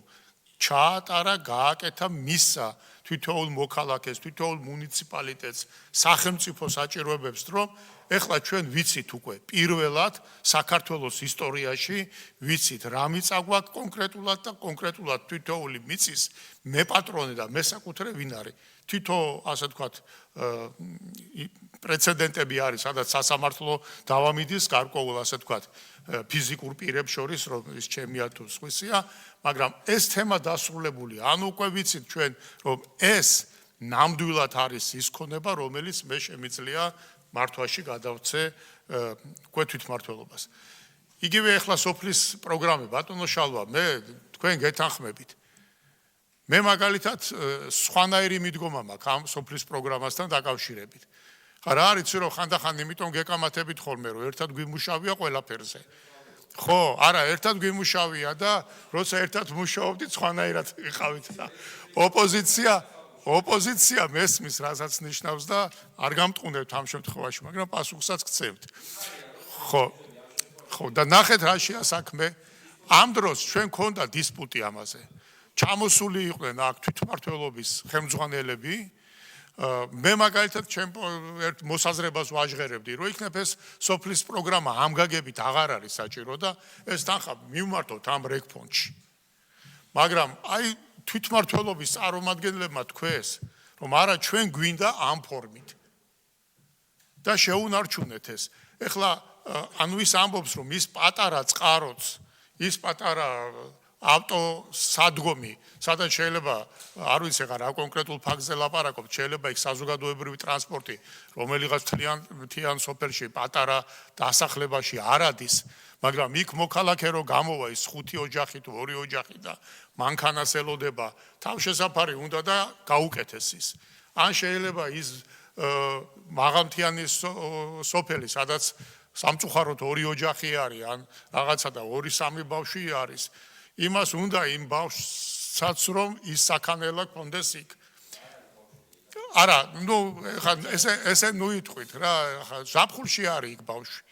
Speaker 1: ჩაატარა, გააკეთა, მისცა თითოეულ მოქალაქეს, თითოეულ მუნიციპალიტეტს, სახელმწიფო საჭიროებებს, რომ ეხლა ჩვენ ვიცით უკვე პირველად საქართველოს ისტორიაში ვიცით რა მიწა გვაქვს კონკრეტულად და კონკრეტულად თითოეული მიწის მეპატრონე და მესაკუთრე ვინ არის. თითო, ასე ვთქვათ, პრეცედენტები არის, სადაც სასამართლო დავამიდის გარკვეულ, ასე ვთქვათ, ფიზიკურ პირებს შორის, რომ ის ჩემია თუ სხვისია, მაგრამ ეს თემა დასრულებული. ანუ უკვე ვიცით ჩვენ, რომ ეს ნამდვილად არის ის ქონება, რომელიც მე შემიძლია მართვაში გადავცე უკვე თვითმმართველობას. იგივე ახლა სოფლის პროგრამები, ბატონო შალვა, მე თქვენ გეთანხმებით. მე მაგალითად სხვანაირი მიდგომა მაქვს ამ სოფლის პროგრამასთან დაკავშირებით. რა არის რომ ხანდახან იმიტომ გეკამათებით ხოლმე რომ ერთად გვიმუშავია ყველაფერზე. ხო, არა, ერთად გვიმუშავია და როცა ერთად მუშაობდით სხვანაირად ვიყავით და ოპოზიცია მესმის რასაც ნიშნავს და არ გამტყუნებთ ამ შემთხვევაში, მაგრამ პასუხსაც გცემთ. ხო, და ნახეთ რა შეასაქმე. ამ დროს ჩვენ ქონდა დისპუტი ამაზე. ჩამოსული იყვნენ აქ თვითმმართველობის ხელმძღვანელები. მე მაგალითად ერთ მოსაზრებას ვაჟღერებდი, რომ იქნებ ეს სოფლის პროგრამა ამ გაგებით აღარ არის საჭირო და ეს თანხა მივმართოთ ამ რეგფონდში. მაგრამ აი თვითმმართველობის წარმომადგენლებმა თქვეს, რომ არა ჩვენ გვინდა ამ ფორმით. და შეუნარჩუნეთ ეს. ეხლა ანუ ის ამბობს, რომ ის პატარა წყაროც, ის პატარა ავტოსადგომი, სადაც შეიძლება, არ ვიცი რა კონკრეტულ ფაქტზე ლაპარაკობ, შეიძლება იქ საზოგადოებრივი ტრანსპორტი, რომელიღაც მთიან სოფელში პატარა დასახლებაში არ ადის, მაგრამ იქ მოქალაქე რო გამოვა ის 5 ოჯახი თუ 2 ოჯახი და მანქანას ელოდება, თავშესაფარი უნდა და გაუკეთეს ის. ან შეიძლება ის მაღალმთიანი სოფელი, სადაც სამწუხაროდ 2 ოჯახი არის, ან რაღაცა და 2-3 ბავშვი არის. იმას უნდა იმ ბავშვსაც რომ ის საქანელა კონდეს იქ. არა, ნუ ესე ნუ იტყვით რა, ხა ზაფხულში არის იქ ბავშვი.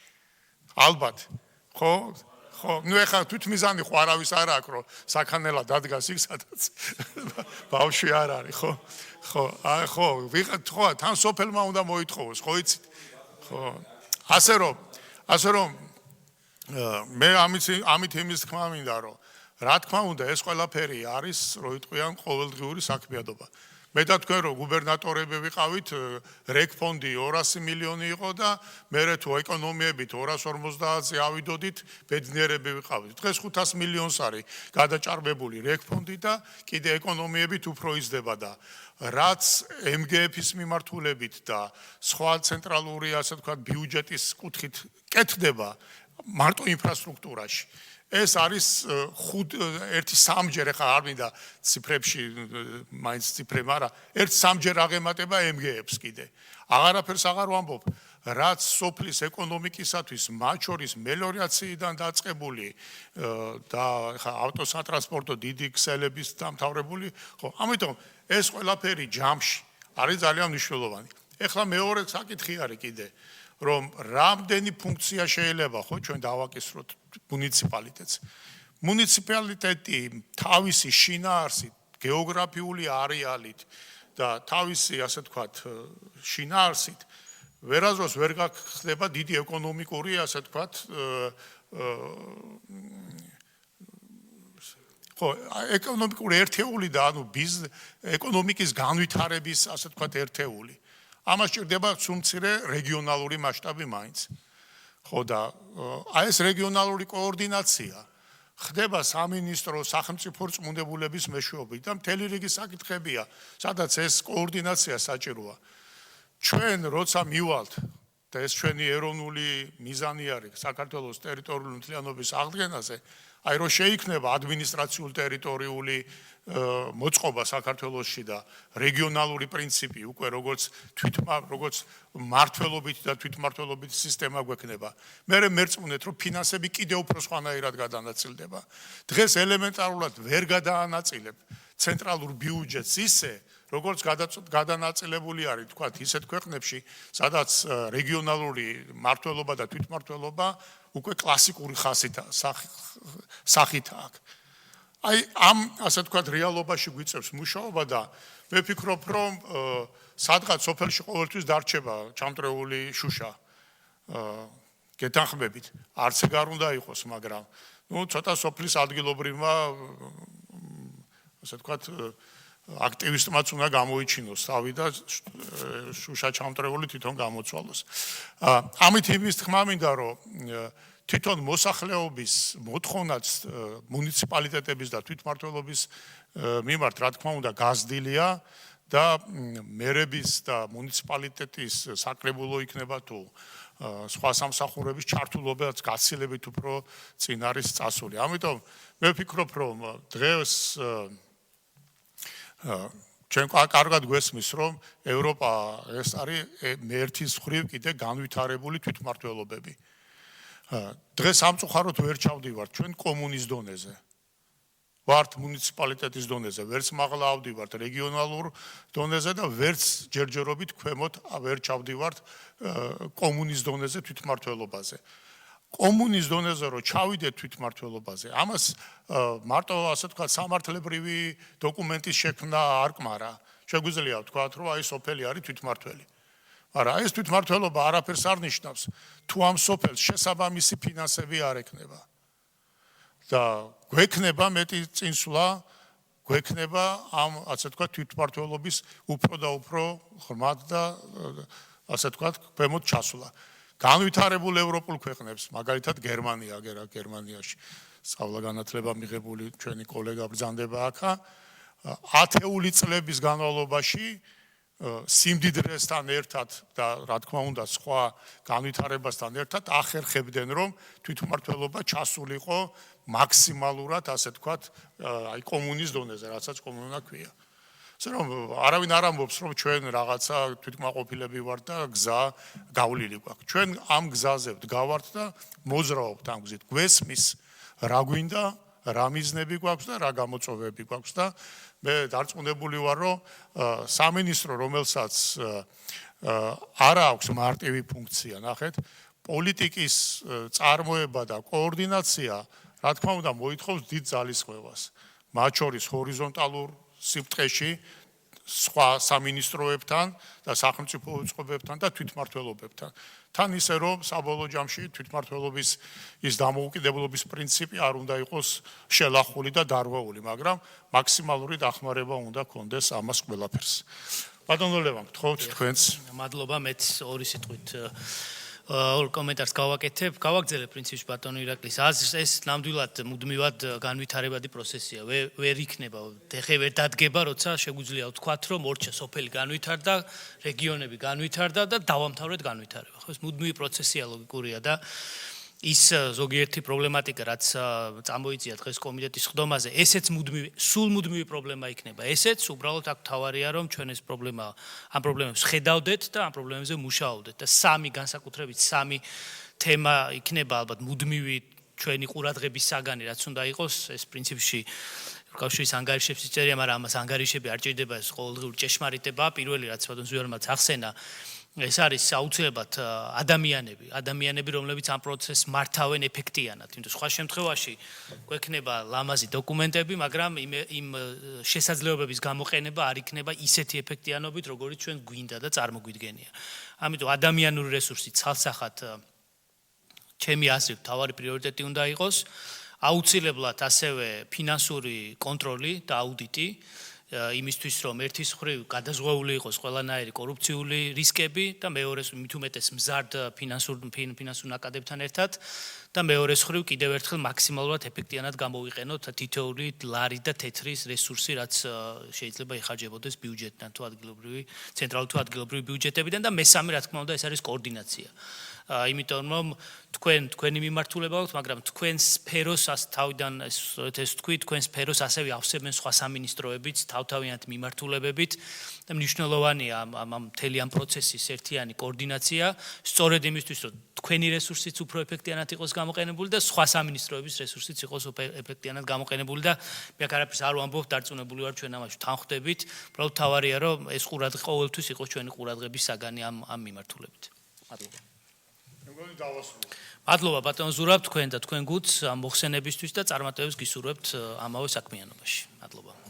Speaker 1: ალბათ. ხო? ნუ ეხლა თვითმიზანი ხო არავის არ აქვს რომ საქანელა დადგას იქ სადაც ბავშვი არ არის, ხო? ხო, ხო, თან სოფელმა უნდა მოითხოვოს, ხო იცით? ხო. ასე რომ მე ამით იმის თქმა მინდა რომ რა თქმა უნდა ეს ყველაფერი არის რო იტყვიან ყოველდღიური საქმიანობა. მე და თქვენ რომ გუბერნატორები ვიყავით, რეგფონდი 200 მილიონი იყო და მერე თუ ეკონომიებით 250-ზე ავიდოდით, ბედნიერები ვიყავით. დღეს 500 მილიონს არის გადაჭარბებული რეგფონდი და კიდე ეკონომიებით უფრო იზრდება და რაც MGF-ის მიმართულებით და სხვა ცენტრალური, ასე ვთქვათ, ბიუჯეტის კუთხით კეთდება მარტო ინფრასტრუქტურაში. ეს არის 1-3ჯერ ახლა არ მინდა ციფრებში მაინც ციფრები, მაგრამ 1-3ჯერ აღემატება MGF-ს კიდე. აღარაფერს აღარ ვამბობ, რაც სოფლის ეკონომიკისათვის, მათ შორის მელიორაციიდან დაწყებული და ახლა ავტოსატრანსპორტო დიდი ქსელების დამთავრებული, ხო, ამიტომ ეს ყველაფერი ჯამში არის ძალიან მნიშვნელოვანი. ეხლა მეორე საკითხი არის კიდე, რომ რამდენი ფუნქცია შეიძლება ხო ჩვენ დავაკისროთ მუნიციპალიტეტს. მუნიციპალიტეტი თავისი შინაარსით, გეოგრაფიული არეალით და თავისი, ასე ვთქვათ, შინაარსით ვერასდროს ვერ გახდება დიდი ეკონომიკური, ასე ვთქვათ, ხო, ეკონომიკური ერთეული და ანუ ეკონომიკის განვითარების, ასე ვთქვათ, ერთეული. ამას ჭირდება სულ მცირე რეგიონალური მასშტაბი მაინც. ხო და აი ეს რეგიონალური კოორდინაცია ხდება სამინისტრო სახელმწიფო რწმუნებულების მეშვეობით და მთელი რიგი საკითხებია, სადაც ეს კოორდინაცია საჭიროა. ჩვენ როცა მივალთ და ეს ჩვენი ეროვნული მიზანი არის საქართველოს ტერიტორიული მთლიანობის აღდგენაზე, აი რომ შეიქმნება ადმინისტრაციული ტერიტორიული მოწყობა საქართველოსში და რეგიონალური პრინციპი უკვე როგორც მართლობითი და თვითმმართველობითი სისტემა გვექნება. მე მერწმუნეთ რომ ფინანსები კიდევ უფრო სხვანაირად გადანაწილდება. დღეს ელემენტარულად ვერ გადაანაწილებ ცენტრალურ ბიუჯეტს ისე როგორც გადანაწილებული არის თქვათ ისეთ ქვეყნებში, სადაც რეგიონალური მართლობა და თვითმმართველობა უკვე კლასიკური სახით აქვს. აი ამ ასე ვთქვათ რეალობაში გვიწევს მუშაობა და მე ვფიქრობ რომ სადღაც სოფელში ყოველთვის დარჩება ჩამტრეული შუშა გეთანხმებით არც ეგ არ უნდა იყოს მაგრამ ცოტა სოფლის ადგილობრივმა ასე ვთქვათ აქტივისტმაც უნდა გამოიჩინოს თავი და შუშა ჩამტრეული თვითონ გამოცვალოს. ამით იმის თქმა მინდა რომ თვითონ მოსახლეობის მოთხოვნაც მუნიციპალიტეტების და თვითმმართველობის მიმართ რა თქმა უნდა გაზრდილია და მერების და მუნიციპალიტეტის საკრებულო იქნება თუ სხვა სამსახურების ჩართულობაც გაცილებით უფრო წინ არის წასული. ამიტომ მე ვფიქრობ რომ დღეს ჩვენ კარგად გვესმის რომ ევროპა ეს არის მეერთის მხრივ კიდე განვითარებული თვითმმართველობები. დღეს სამწუხაროდ ვერ ჩავდივართ ჩვენ კომუნის დონეზე. ვართ მუნიციპალიტეტის დონეზე, ვერც მაღლა ავდივართ რეგიონალურ დონეზე და ვერც ჯერჯერობით ქვემოთ ვერ ჩავდივართ კომუნის დონეზე თვითმმართველობაზე. კომუნის დონეზე რო ჩავიდეთ თვითმმართველობაზე, ამას მარტო ასე ვთქვათ სამართლებრივი დოკუმენტის შექმნა არ კმარა. შეგვიძლია ვთქვათ რომ აი სოფელი არის თვითმმართველი. მაგრამ ეს თვითმმართველობა არაფერს არ ნიშნავს თუ ამ სოფელს შესაბამისი ფინანსები არ ექნება. და გვექნება მეტი წინსვლა, გვექნება ამ ასე ვთქვათ თვითმმართველობის უფრო და უფრო ღრმად და ასე ვთქვათ ქვემოთ ჩასვლა. განვითარებულ ევროპულ ქვეყნებს, მაგალითად გერმანია, გერმანიაში სწავლა-განათლება მიღებული ჩვენი კოლეგა ბრძანდება აქა, 10 წლების განმავლობაში სიმდიდრესთან ერთად და რა თქმა უნდა სხვა განვითარებასთან ერთად ახერხებდნენ რომ თვითმმართველობა ჩასულიყო მაქსიმალურად ასე ვთქვათ აი კომუნის დონეზე, რასაც კომუნა ქვია. რომ არავინ არ ამბობს რომ ჩვენ რაღაცა თვითმაყოფილები ვართ და გზა გავლილი გვაქვს. ჩვენ ამ გზაზე ვდგავართ და მოძრაობთ ამ გზით. გვესმის რა გვინდა, რა მიზნები გვაქვს და რა გამოწვევები გვაქვს და მე დარწმუნებული ვარ რომ სამინისტრო რომელსაც არ აქვს მარტივი ფუნქცია, ნახეთ, პოლიტიკის წარმოება და კოორდინაცია რა თქმა უნდა მოითხოვს დიდ ძალისხმევას. მათ შორის ჰორიზონტალურ სიბრტყეში სხვა სამინისტროებთან და სახელმწიფო უწყობებთან და თვითმმართველობებთან. თან ისე რომ საბოლოო ჯამში თვითმმართველობის ის დამოუკიდებლობის პრინციპი არ უნდა იყოს შელახული და დარღვეული, მაგრამ მაქსიმალური დახმარება უნდა კონდეს ამას ყველაფერს. ბატონო ლევან, გთხოვთ თქვენს.
Speaker 2: მადლობა, მეც ორი სიტყვით ორ კომენტარს გავაკეთებ. გავაგზავნე პრინციპში ბატონო ირაკლის აზრს, ეს ნამდვილად მუდმივად განვითარებადი პროცესია. ვერ იქნება, ხე ვერ დადგება, როცა შეგვიძლია ვთქვათ, რომ ორჩა სოფელი განვითარდა, რეგიონები განვითარდა და დავამთავრეთ განვითარება. ხო, ეს მუდმივი პროცესია, ლოგიკურია და ის ზოგიერთი პრობლემატიკა, რაც წამოიწია დღეს კომიტეტის ხდომაზე, ესეც სულ მუდმივი პრობლემა იქნება. ესეც უბრალოდ აქ თავარია, რომ ჩვენ ეს პრობლემა, ამ პრობლემებს ხედავდეთ და ამ პრობლემებზე მუშაობდეთ და სამი განსაკუთრებით სამი თემა იქნება ალბათ მუდმივი ჩვენი ყურადღების საგანი, რაც უნდა იყოს, ეს პრინციპში კავშირის ანგარიშებს იწერია, მაგრამ ამას ანგარიშები არ ჭირდება, ეს ყოველდღიური ჭეშმარიტებაა. პირველი რაც ბატონ ზვიარმაც ახსენა, ეს არის აუცილებლად ადამიანები, რომლებიც ამ პროცესს მართავენ ეფექტიანად. იმიტომ სხვა შემთხვევაში გვექნება ლამაზი დოკუმენტები, მაგრამ იმ შესაძლებლობების გამოყენება არ იქნება ისეთი ეფექტიანობით, როგორიც ჩვენ გვინდა და წარმოგვიდგენია. ამიტომ ადამიანური რესურსი ცალსახად ჩემი აზრით თავარი პრიორიტეტი უნდა იყოს. აუცილებლად ასევე ფინანსური კონტროლი და აუდიტი იმისთვის რომ ერთის მხრივ გადაზღვეული იყოს ყველანაირი კორუფციული რისკები და მეორეს მით უმეტეს მზარდ ფინანსურ ნაკადებთან ერთად და მეორეს მხრივ კიდევ ერთხელ მაქსიმალურად ეფექტიანად გამოვიყენოთ თითოეული ლარი და თეთრის რესურსი რაც შეიძლება იხარჯებოდეს ბიუჯეტიდან თუ ადგილობრივი ცენტრალური თუ ადგილობრივი ბიუჯეტებიდან და მესამე რა თქმა უნდა ეს არის კოორდინაცია. იმიტომ რომ თქვენი მიმართულება აქვს, მაგრამ თქვენ სფეროს თავიდან ეს თქვი, თქვენ სფეროს ასევე ავსებენ სხვა სამინისტროებიც, თავთავიანად მიმართულებებით და მნიშვნელოვანია ამ მთელი ამ პროცესის ერთიანი კოორდინაცია, სწორედ იმისთვის, რომ თქვენი რესურსიც უფრო ეფექტიანად იყოს გამოყენებული და სხვა სამინისტროების რესურსიც იყოს ეფექტიანად გამოყენებული და მე აქ არაფერს არ ვამბობ, დარწმუნებული ვარ ჩვენ ამაში თანხმდებით, უბრალოდ თავარია რომ ეს ყურადღება ყოველთვის იყოს ჩვენი ყურადღების საგანი ამ მიმართულებით. მადლობა. მადლობა ბატონ ზურაბ თქვენ და თქვენ გუნდს ამ მოხსენებისთვის და წარმატებებს გისურვებთ ამავე საქმიანობაში. მადლობა.